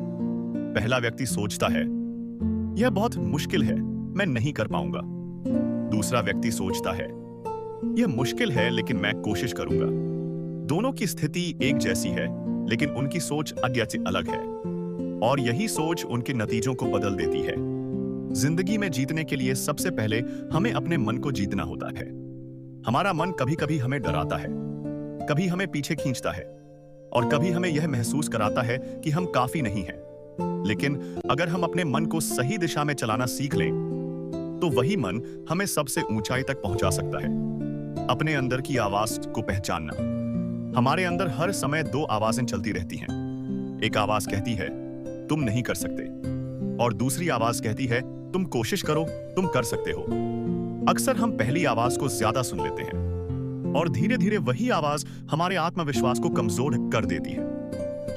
पहला व्यक्ति सोचता है, यह बहुत मुश्किल है, मैं नहीं कर पाऊंगा। दूसरा व्यक्ति सोचता है, यह मुश्किल है, लेकिन मैं कोशिश करूंगा। दोनों की स्थिति एक जैसी है, लेकिन उनकी सोच अद्यत अलग है। और यही सोच उनके नतीजों को बदल देती है। जिंदगी में जीतने के लिए सबसे पहले हमें अपने मन को जीतना होता है। हमारा मन कभी कभी हमें डराता है, कभी हमें पीछे खींचता है, और कभी हमें यह महसूस कराता है कि हम काफी नहीं हैं। लेकिन अगर हम अपने मन को सही दिशा में चलाना सीख लें, तो वही मन हमें सबसे ऊंचाई तक पहुंचा सकता है। अपने अंदर की आवाज को पहचानना। हमारे अंदर हर समय 2 आवाजें चलती रहती हैं। एक आवाज कहती है, तुम नहीं कर सकते, और दूसरी आवाज कहती है, तुम कोशिश करो, तुम कर सकते हो। अक्सर हम पहली आवाज को ज्यादा सुन लेते हैं, और धीरे धीरे वही आवाज हमारे आत्मविश्वास को कमजोर कर देती है।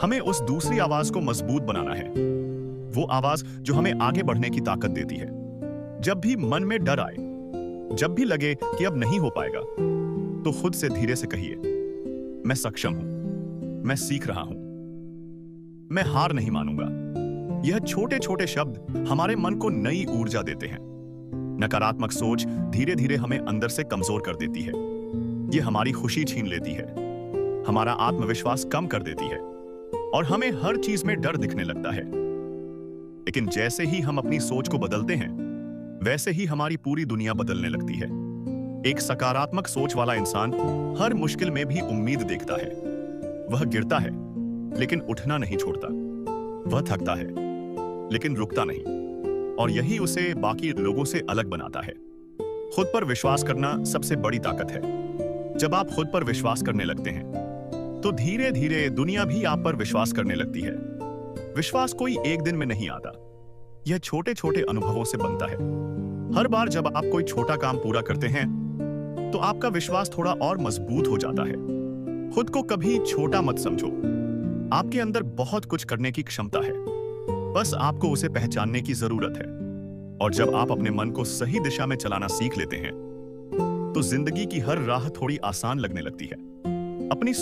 हमें उस दूसरी आवाज को मजबूत बनाना है, वो आवाज जो हमें आगे बढ़ने की ताकत देती है। जब भी मन में डर आए, जब भी लगे कि अब नहीं हो पाएगा, तो खुद से धीरे से कहिए, मैं सक्षम हूं, मैं सीख रहा हूं, मैं हार नहीं मानूंगा। यह छोटे छोटे शब्द हमारे मन को नई ऊर्जा देते हैं। नकारात्मक सोच धीरे धीरे हमें अंदर से कमजोर कर देती है। यह हमारी खुशी छीन लेती है, हमारा आत्मविश्वास कम कर देती है, और हमें हर चीज में डर दिखने लगता है। लेकिन जैसे ही हम अपनी सोच को बदलते हैं, वैसे ही हमारी पूरी दुनिया बदलने लगती है। एक सकारात्मक सोच वाला इंसान हर मुश्किल में भी उम्मीद देखता है। वह गिरता है लेकिन उठना नहीं छोड़ता। वह थकता है लेकिन रुकता नहीं। और यही उसे बाकी लोगों से अलग बनाता है। खुद पर विश्वास करना सबसे बड़ी ताकत है। जब आप खुद पर विश्वास करने लगते हैं तो धीरे धीरे दुनिया भी आप पर विश्वास करने लगती है। विश्वास कोई एक दिन में नहीं आता। यह छोटे छोटे अनुभवों से बनता है। हर बार जब आप कोई छोटा काम पूरा करते हैं तो आपका विश्वास थोड़ा और मजबूत हो जाता है। खुद को कभी छोटा मत समझो। आपके अंदर बहुत कुछ करने की क्षमता है, बस आपको उसे पहचानने की जरूरत है। और जब आप अपने मन को सही दिशा में चलाना सीख लेते हैं तो जिंदगी की हर राह थोड़ी आसान लगने लगती है। अपनी